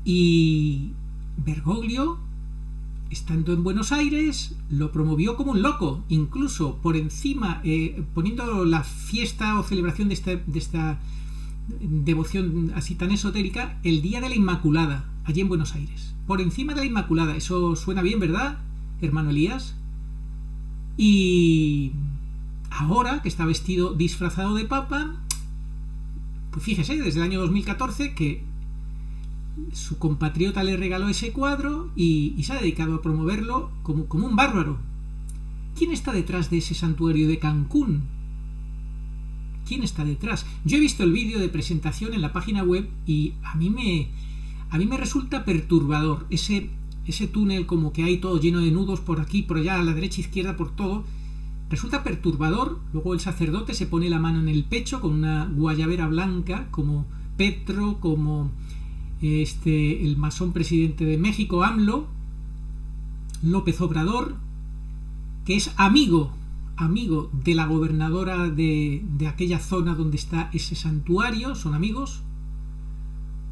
Y Bergoglio, estando en Buenos Aires, lo promovió como un loco, incluso por encima, poniendo la fiesta o celebración de esta devoción así tan esotérica, el Día de la Inmaculada, allí en Buenos Aires. Por encima de la Inmaculada. Eso suena bien, ¿verdad, hermano Elías? Y ahora que está vestido disfrazado de papa, pues fíjese, desde el año 2014 que su compatriota le regaló ese cuadro y se ha dedicado a promoverlo como un bárbaro. ¿Quién está detrás de ese santuario de Cancún? ¿Quién está detrás? Yo he visto el vídeo de presentación en la página web y a mí me resulta perturbador ese túnel como que hay todo lleno de nudos por aquí, por allá, a la derecha, izquierda, por todo. Resulta perturbador. Luego el sacerdote se pone la mano en el pecho con una guayabera blanca, como Petro, como el masón presidente de México, AMLO, López Obrador, que es amigo de la gobernadora de aquella zona donde está ese santuario, son amigos.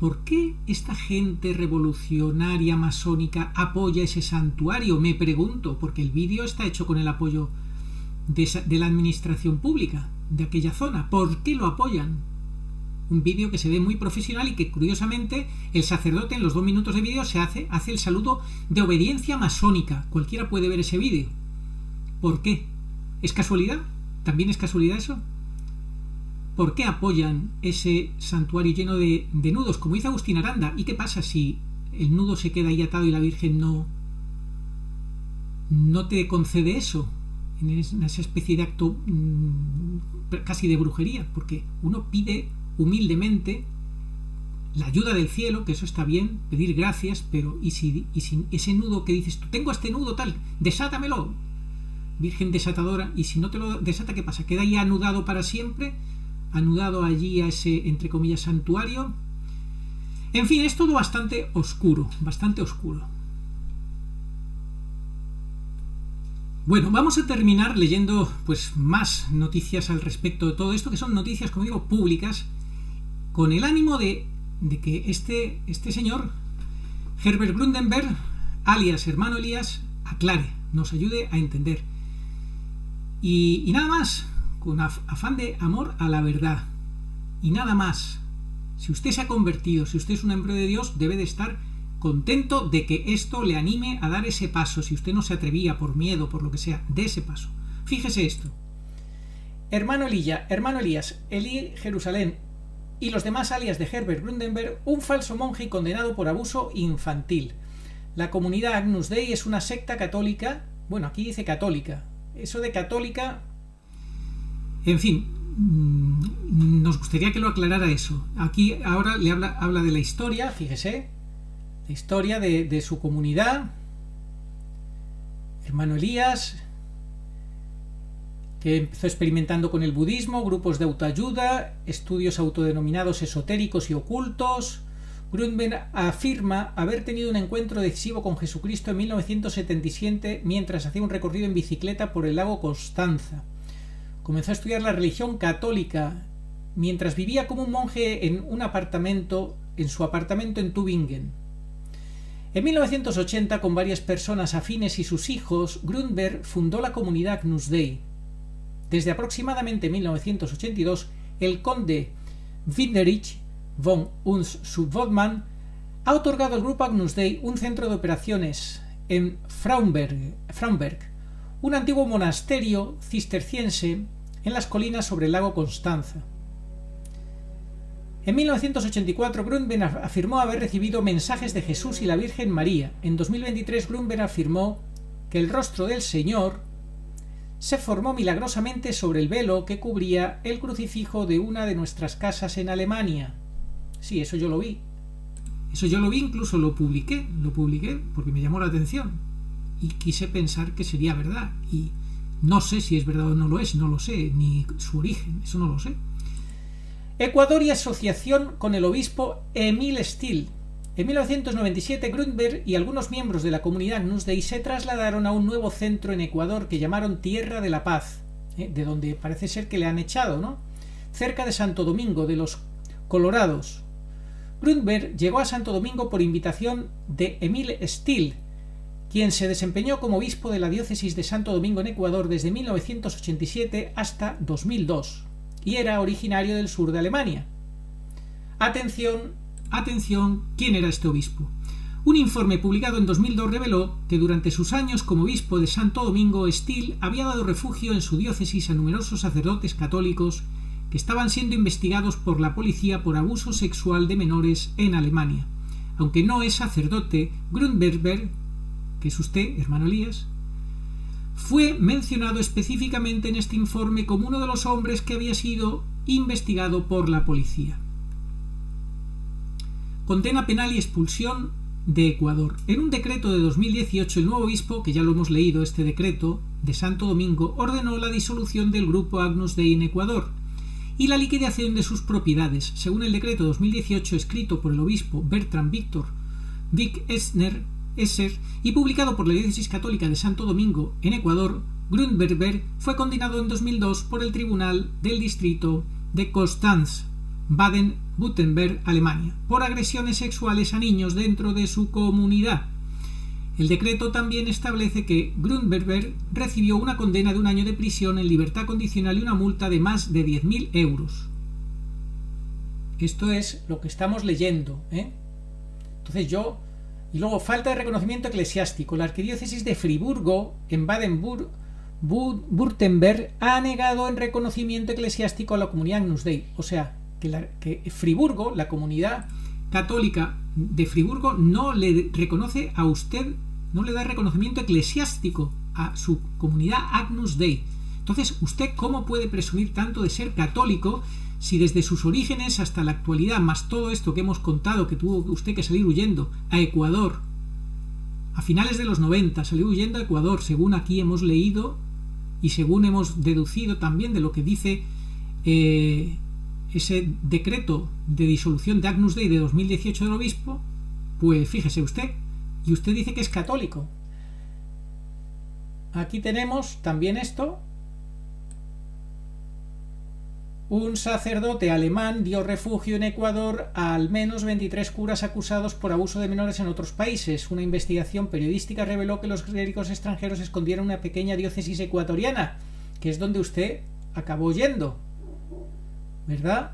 ¿Por qué esta gente revolucionaria masónica apoya ese santuario? Me pregunto, porque el vídeo está hecho con el apoyo de la administración pública de aquella zona. ¿Por qué lo apoyan? Un vídeo que se ve muy profesional y que, curiosamente, el sacerdote en los 2 minutos de vídeo hace el saludo de obediencia masónica. Cualquiera puede ver ese vídeo. ¿Por qué? ¿Es casualidad? ¿También es casualidad eso? ¿Por qué apoyan ese santuario lleno de nudos? Como dice Agustín Aranda. ¿Y qué pasa si el nudo se queda ahí atado y la Virgen no te concede eso? En esa especie de acto casi de brujería. Porque uno pide humildemente la ayuda del cielo, que eso está bien, pedir gracias, pero ¿y si ese nudo que dices tú, tengo este nudo tal, desátamelo, Virgen desatadora, y si no te lo desata, ¿qué pasa? ¿Queda ahí anudado para siempre? Anudado allí a ese, entre comillas, santuario. En fin, es todo bastante oscuro, bastante oscuro. Bueno, vamos a terminar leyendo pues más noticias al respecto de todo esto, que son noticias, como digo, públicas, con el ánimo de que este señor, Herbert Grundenberg, alias Hermano Elías, aclare, nos ayude a entender. Y nada más, con afán de amor a la verdad. Y nada más. Si usted se ha convertido, si usted es un hombre de Dios, debe de estar contento de que esto le anime a dar ese paso. Si usted no se atrevía por miedo, por lo que sea, dé ese paso. Fíjese esto. Hermano Elías, Elí Jerusalén y los demás alias de Herbert Grundenberg, un falso monje y condenado por abuso infantil. La comunidad Agnus Dei es una secta católica. Bueno, aquí dice católica. Eso de católica... En fin, nos gustaría que lo aclarara eso. Aquí ahora le habla de la historia, fíjese. La historia de su comunidad. Hermano Elías, que empezó experimentando con el budismo, grupos de autoayuda, estudios autodenominados esotéricos y ocultos. Grundenberg afirma haber tenido un encuentro decisivo con Jesucristo en 1977 mientras hacía un recorrido en bicicleta por el lago Constanza. Comenzó a estudiar la religión católica mientras vivía como un monje en su apartamento en Tübingen. En 1980, con varias personas afines y sus hijos, Grundenberg fundó la comunidad Agnus Dei. Desde aproximadamente 1982, el conde Witterich von uns zu Bodman ha otorgado al grupo Agnus Dei un centro de operaciones en Fraunberg, un antiguo monasterio cisterciense en las colinas sobre el lago Constanza. En 1984, Grundenberg afirmó haber recibido mensajes de Jesús y la Virgen María. En 2023, Grundenberg afirmó que el rostro del Señor se formó milagrosamente sobre el velo que cubría el crucifijo de una de nuestras casas en Alemania. Sí, eso yo lo vi. Incluso lo publiqué porque me llamó la atención y quise pensar que sería verdad. Y no sé si es verdad o no lo es, no lo sé, ni su origen, eso no lo sé. Ecuador y asociación con el obispo Emil Still. En 1997, Grundenberg y algunos miembros de la comunidad Agnus Dei se trasladaron a un nuevo centro en Ecuador que llamaron Tierra de la Paz, de donde parece ser que le han echado, ¿no? Cerca de Santo Domingo, de los Colorados. Grundenberg llegó a Santo Domingo por invitación de Emil Still, quien se desempeñó como obispo de la diócesis de Santo Domingo en Ecuador desde 1987 hasta 2002 y era originario del sur de Alemania. Atención, ¿quién era este obispo? Un informe publicado en 2002 reveló que durante sus años como obispo de Santo Domingo, Still había dado refugio en su diócesis a numerosos sacerdotes católicos que estaban siendo investigados por la policía por abuso sexual de menores en Alemania. Aunque no es sacerdote, Grundenberg, que es usted, hermano Elías, fue mencionado específicamente en este informe como uno de los hombres que había sido investigado por la policía. Condena penal y expulsión de Ecuador. En un decreto de 2018, el nuevo obispo, que ya lo hemos leído, este decreto de Santo Domingo, ordenó la disolución del grupo Agnus Dei en Ecuador y la liquidación de sus propiedades. Según el decreto 2018 escrito por el obispo Bertram Victor Vic Esser y publicado por la diócesis católica de Santo Domingo en Ecuador, Grundenberg fue condenado en 2002 por el Tribunal del Distrito de Konstanz, Baden-Württemberg, Alemania, por agresiones sexuales a niños dentro de su comunidad. El decreto también establece que Grundenberg recibió una condena de 1 año de prisión en libertad condicional y una multa de más de 10.000 euros. Esto es lo que estamos leyendo, ¿eh? Entonces y luego, falta de reconocimiento eclesiástico. La arquidiócesis de Friburgo, en Baden-Württemberg, ha negado el reconocimiento eclesiástico a la comunidad Agnus Dei. O sea, que Friburgo, la comunidad católica de Friburgo, no le reconoce a usted, no le da reconocimiento eclesiástico a su comunidad Agnus Dei. Entonces, ¿usted cómo puede presumir tanto de ser católico si desde sus orígenes hasta la actualidad, más todo esto que hemos contado, que tuvo usted que salir huyendo a Ecuador, a finales de los 90, salió huyendo a Ecuador, según aquí hemos leído y según hemos deducido también de lo que dice ese decreto de disolución de Agnus Dei de 2018 del obispo? Pues fíjese usted, y usted dice que es católico. aquí tenemos también esto. Un sacerdote alemán dio refugio en Ecuador a al menos 23 curas acusados por abuso de menores en otros países. Una investigación periodística reveló que los clérigos extranjeros escondieron una pequeña diócesis ecuatoriana, que es donde usted acabó yendo, ¿verdad?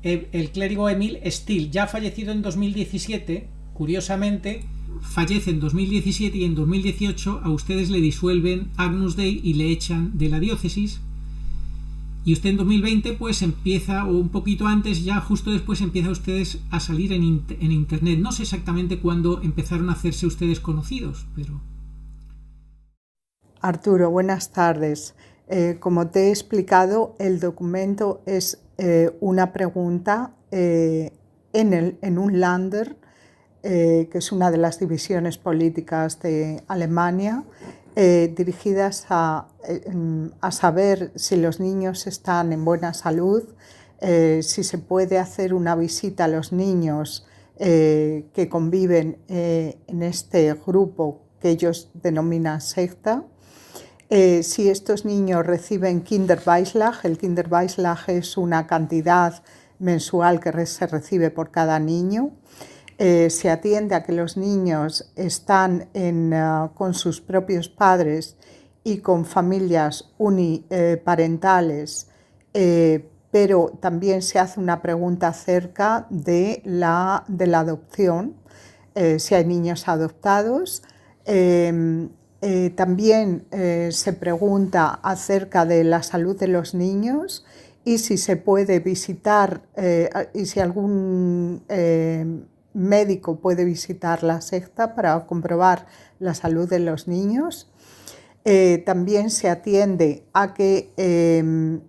El clérigo Emil Still, ya fallecido en 2017, curiosamente, fallece en 2017 y en 2018 a ustedes le disuelven Agnus Dei y le echan de la diócesis. Y usted en 2020 pues empieza, o un poquito antes, ya justo después empieza ustedes a salir en internet. No sé exactamente cuándo empezaron a hacerse ustedes conocidos, pero... Arturo, buenas tardes. Como te he explicado, el documento es una pregunta en un Länder, que es una de las divisiones políticas de Alemania, dirigidas a saber si los niños están en buena salud, si se puede hacer una visita a los niños que conviven en este grupo que ellos denominan secta, si estos niños reciben Kinderbeitrag. El Kinderbeitrag es una cantidad mensual que se recibe por cada niño. Se atiende a que los niños están con sus propios padres y con familias uniparentales, pero también se hace una pregunta acerca de la adopción, si hay niños adoptados. También se pregunta acerca de la salud de los niños y si se puede visitar y si algún médico puede visitar la secta para comprobar la salud de los niños. También se atiende a que en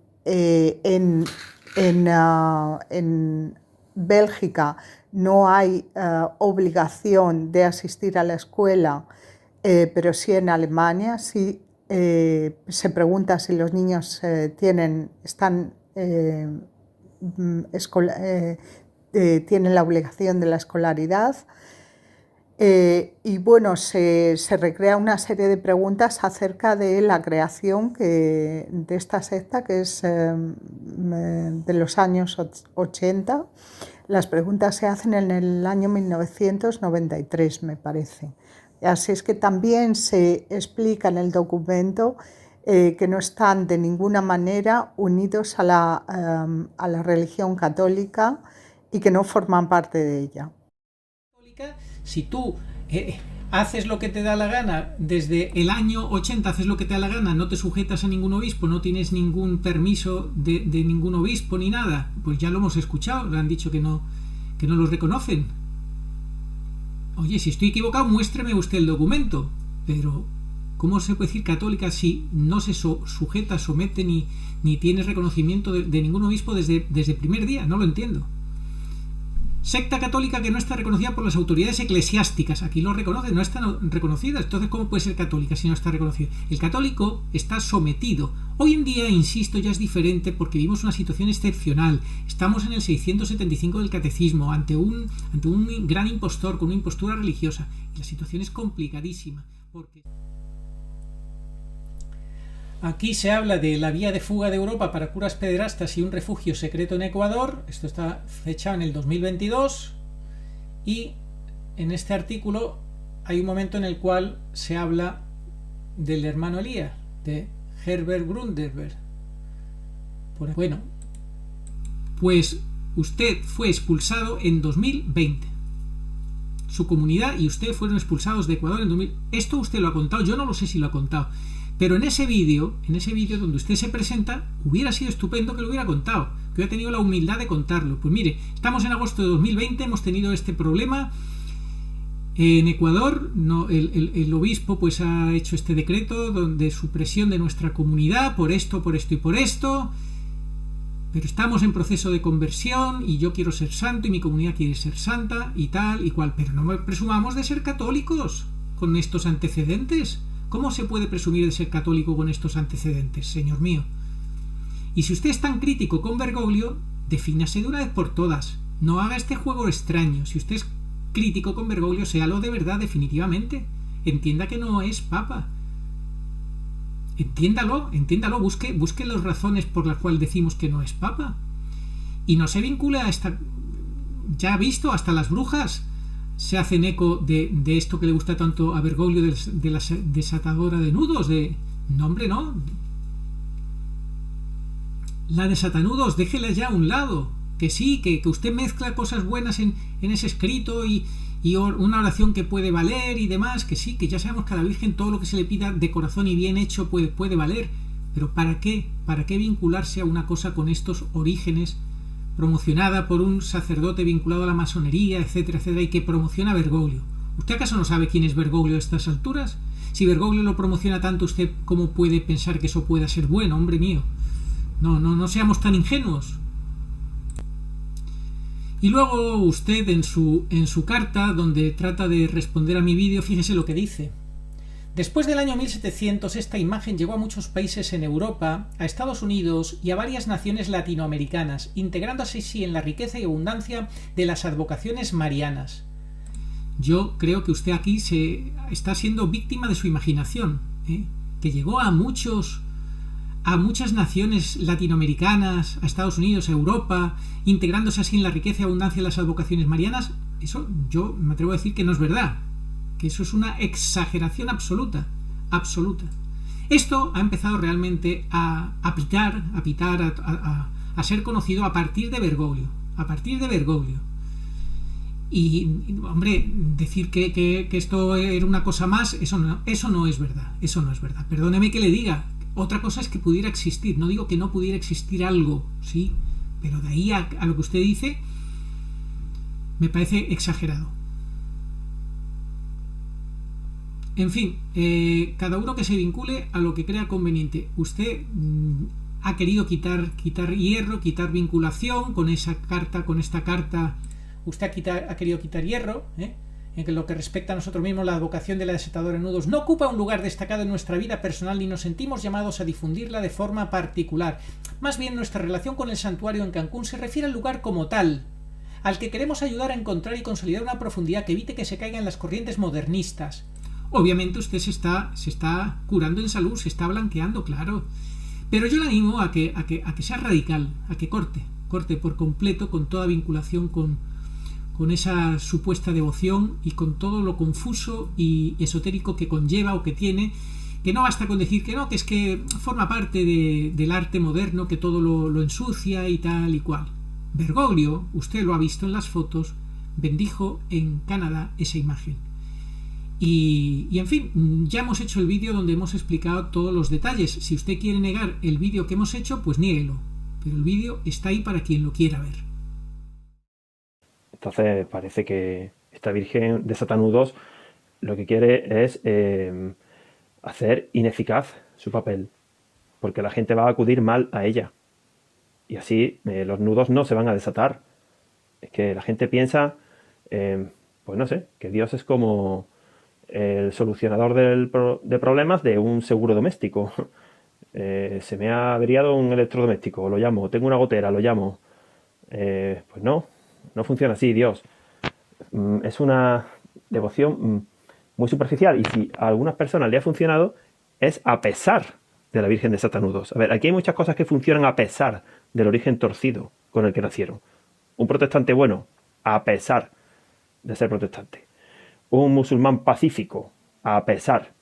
Bélgica no hay obligación de asistir a la escuela, pero sí en Alemania. Sí, se pregunta si los niños tienen la obligación de la escolaridad. Y bueno, se recrea una serie de preguntas acerca de la creación de esta secta, que es de los años 80. Las preguntas se hacen en el año 1993, me parece. Así es que también se explica en el documento que no están de ninguna manera unidos a la religión católica y que no forman parte de ella. Si tú haces lo que te da la gana, desde el año 80 haces lo que te da la gana, no te sujetas a ningún obispo, no tienes ningún permiso de ningún obispo ni nada, pues ya lo hemos escuchado, le han dicho que no los reconocen. Oye, si estoy equivocado, muéstreme usted el documento, pero ¿cómo se puede decir católica si no se sujeta, somete ni tiene reconocimiento de ningún obispo desde el primer día? No lo entiendo. Secta católica que no está reconocida por las autoridades eclesiásticas. Aquí lo reconocen, no están reconocidas. Entonces, ¿cómo puede ser católica si no está reconocida? El católico está sometido. Hoy en día, insisto, ya es diferente porque vivimos una situación excepcional. Estamos en el 675 del catecismo, ante un gran impostor, con una impostura religiosa. Y la situación es complicadísima. Porque... Aquí se habla de la vía de fuga de Europa para curas pederastas y un refugio secreto en Ecuador. Esto está fechado en el 2022. Y en este artículo hay un momento en el cual se habla del hermano Elías, de Herbert Grundberg. Bueno, pues usted fue expulsado en 2020. Su comunidad y usted fueron expulsados de Ecuador en 2000. Esto usted lo ha contado, yo no lo sé si lo ha contado. Pero en ese vídeo donde usted se presenta, hubiera sido estupendo que lo hubiera contado, que hubiera tenido la humildad de contarlo. Pues mire, estamos en agosto de 2020, hemos tenido este problema en Ecuador, el obispo pues ha hecho este decreto de supresión de nuestra comunidad por esto y por esto, pero estamos en proceso de conversión y yo quiero ser santo y mi comunidad quiere ser santa y tal y cual, pero no presumamos de ser católicos con estos antecedentes. ¿Cómo se puede presumir de ser católico con estos antecedentes, señor mío? Y si usted es tan crítico con Bergoglio, defínase de una vez por todas. No haga este juego extraño. Si usted es crítico con Bergoglio, séalo de verdad, definitivamente. entienda que no es papa. Entiéndalo, busque las razones por las cuales decimos que no es papa. Y no se vincule a esta... Ya ha visto, hasta las brujas se hacen eco de esto que le gusta tanto a Bergoglio, de la desatadora de nudos, No, hombre, no. La desatanudos, déjela ya a un lado. Que sí, que usted mezcla cosas buenas en ese escrito y una oración que puede valer y demás, que sí, que ya sabemos que a la Virgen todo lo que se le pida de corazón y bien hecho puede valer. Pero ¿para qué? ¿Para qué vincularse a una cosa con estos orígenes, promocionada por un sacerdote vinculado a la masonería, etcétera, etcétera, y que promociona a Bergoglio? ¿Usted acaso no sabe quién es Bergoglio a estas alturas? Si Bergoglio lo promociona tanto, ¿usted cómo puede pensar que eso pueda ser bueno, hombre mío? No seamos tan ingenuos. Y luego usted en su carta, donde trata de responder a mi vídeo, fíjese lo que dice. Después del año 1700, esta imagen llegó a muchos países en Europa, a Estados Unidos y a varias naciones latinoamericanas, integrándose así en la riqueza y abundancia de las advocaciones marianas. Yo creo que usted aquí se está siendo víctima de su imaginación, que llegó a muchas naciones latinoamericanas, a Estados Unidos, a Europa, integrándose así en la riqueza y abundancia de las advocaciones marianas. Eso yo me atrevo a decir que no es verdad, que eso es una exageración absoluta. Esto ha empezado realmente a pitar, a ser conocido a partir de Bergoglio. Y, hombre, decir que esto era una cosa más, eso no es verdad. Perdóneme que le diga. Otra cosa es que pudiera existir. No digo que no pudiera existir algo, sí, pero de ahí a lo que usted dice me parece exagerado. En fin, cada uno que se vincule a lo que crea conveniente. Usted ha querido quitar hierro, quitar vinculación con esta carta. Usted ha querido quitar hierro, en lo que respecta a nosotros mismos. La advocación de la desatadora de nudos no ocupa un lugar destacado en nuestra vida personal ni nos sentimos llamados a difundirla de forma particular. Más bien nuestra relación con el santuario en Cancún se refiere al lugar como tal, al que queremos ayudar a encontrar y consolidar una profundidad que evite que se caiga en las corrientes modernistas. Obviamente usted se está curando en salud, se está blanqueando, claro. Pero yo le animo a que sea radical, a que corte por completo con toda vinculación con esa supuesta devoción y con todo lo confuso y esotérico que conlleva o que tiene, que no basta con decir que no, que es que forma parte del arte moderno, que todo lo ensucia y tal y cual. Bergoglio, usted lo ha visto en las fotos, bendijo en Canadá esa imagen. Y en fin, ya hemos hecho el vídeo donde hemos explicado todos los detalles. Si usted quiere negar el vídeo que hemos hecho, pues niéguelo. Pero el vídeo está ahí para quien lo quiera ver. Entonces parece que esta Virgen de Satanudos lo que quiere es hacer ineficaz su papel, porque la gente va a acudir mal a ella. Y así los nudos no se van a desatar. Es que la gente piensa, pues no sé, que Dios es como el solucionador de problemas de un seguro doméstico. Se me ha averiado un electrodoméstico, lo llamo. Tengo una gotera, lo llamo. Pues no funciona así, Dios. Es una devoción muy superficial, y si a algunas personas le ha funcionado es a pesar de la Virgen de Satanudos. A ver, aquí hay muchas cosas que funcionan a pesar del origen torcido con el que nacieron. Un protestante bueno, a pesar de ser protestante. Un musulmán pacífico, a pesar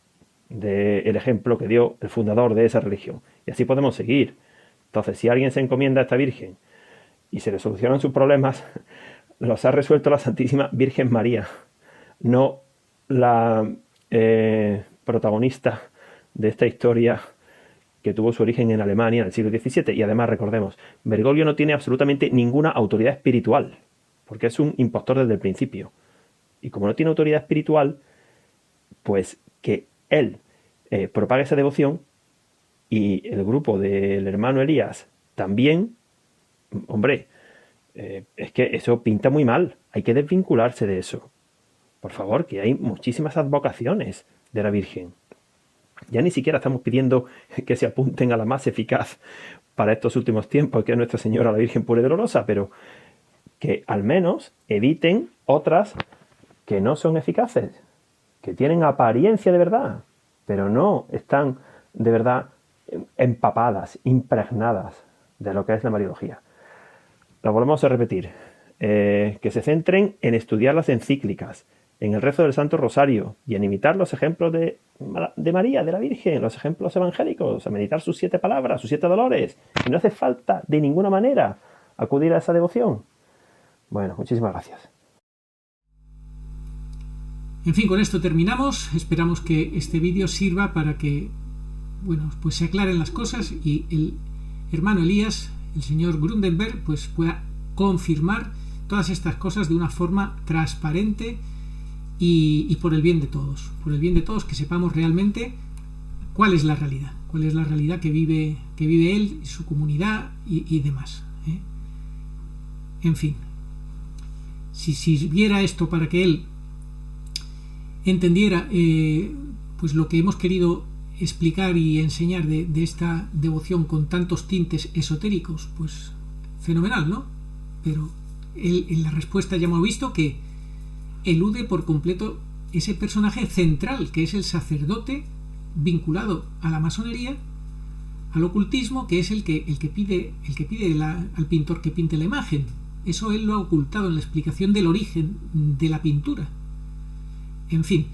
del ejemplo que dio el fundador de esa religión. Y así podemos seguir. Entonces, si alguien se encomienda a esta Virgen y se le solucionan sus problemas, los ha resuelto la Santísima Virgen María, no la protagonista de esta historia que tuvo su origen en Alemania en el siglo XVII. Y además, recordemos, Bergoglio no tiene absolutamente ninguna autoridad espiritual, porque es un impostor desde el principio. Y como no tiene autoridad espiritual, pues que él propague esa devoción y el grupo del hermano Elías también, hombre, es que eso pinta muy mal. Hay que desvincularse de eso. Por favor, que hay muchísimas advocaciones de la Virgen. Ya ni siquiera estamos pidiendo que se apunten a la más eficaz para estos últimos tiempos, que es Nuestra Señora la Virgen Pura y Dolorosa, pero que al menos eviten otras que no son eficaces. que tienen apariencia de verdad, pero no están de verdad empapadas, impregnadas de lo que es la Mariología. Lo volvemos a repetir, que se centren en estudiar las encíclicas, en el rezo del Santo Rosario y en imitar los ejemplos de María, de la Virgen, los ejemplos evangélicos, a meditar sus 7 palabras, sus 7 dolores. Y no hace falta de ninguna manera acudir a esa devoción. Bueno, muchísimas gracias. En fin, con esto terminamos. Esperamos que este vídeo sirva para que, bueno, pues se aclaren las cosas y el hermano Elías, el señor Grundenberg, pues pueda confirmar todas estas cosas de una forma transparente y por el bien de todos, que sepamos realmente cuál es la realidad que vive él y su comunidad y demás, ¿eh? En fin, si sirviera esto para que él entendiera pues lo que hemos querido explicar y enseñar de esta devoción con tantos tintes esotéricos, pues fenomenal, ¿no? Pero él, en la respuesta ya hemos visto que elude por completo ese personaje central que es el sacerdote vinculado a la masonería, al ocultismo, que es el que pide al pintor que pinte la imagen. Eso él lo ha ocultado en la explicación del origen de la pintura. En fin,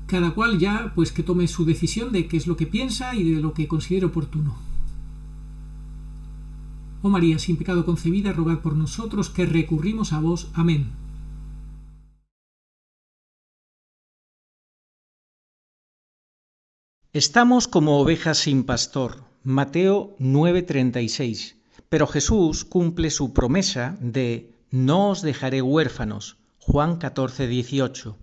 cada cual ya pues que tome su decisión de qué es lo que piensa y de lo que considere oportuno. Oh María, sin pecado concebida, rogad por nosotros que recurrimos a vos. Amén. Estamos como ovejas sin pastor, Mateo 9:36, pero Jesús cumple su promesa de no os dejaré huérfanos, Juan 14:18,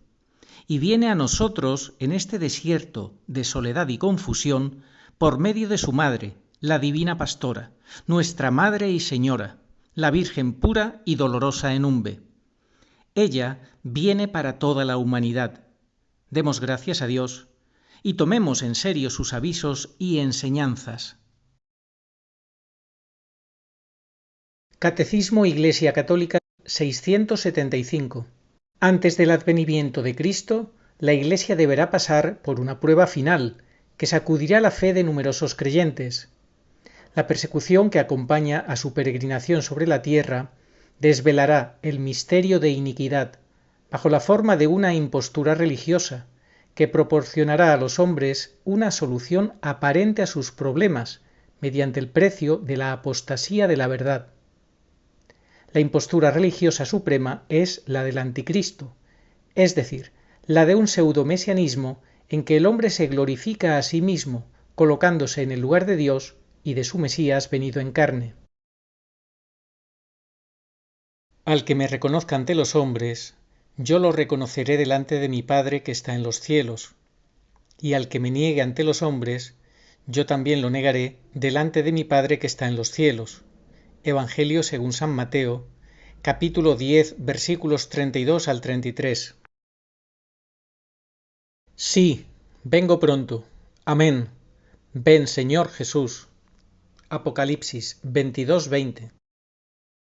y viene a nosotros en este desierto de soledad y confusión por medio de su madre, la divina pastora, nuestra Madre y Señora, la Virgen pura y dolorosa en Umbe. Ella viene para toda la humanidad. Demos gracias a Dios y tomemos en serio sus avisos y enseñanzas. Catecismo Iglesia Católica 675. Antes del advenimiento de Cristo, la Iglesia deberá pasar por una prueba final que sacudirá la fe de numerosos creyentes. La persecución que acompaña a su peregrinación sobre la tierra desvelará el misterio de iniquidad bajo la forma de una impostura religiosa que proporcionará a los hombres una solución aparente a sus problemas mediante el precio de la apostasía de la verdad. La impostura religiosa suprema es la del anticristo, es decir, la de un pseudomesianismo en que el hombre se glorifica a sí mismo, colocándose en el lugar de Dios y de su Mesías venido en carne. Al que me reconozca ante los hombres, yo lo reconoceré delante de mi Padre que está en los cielos, y al que me niegue ante los hombres, yo también lo negaré delante de mi Padre que está en los cielos. Evangelio según San Mateo, capítulo 10, versículos 32 al 33. Sí, vengo pronto. Amén. Ven, Señor Jesús. Apocalipsis 22:20.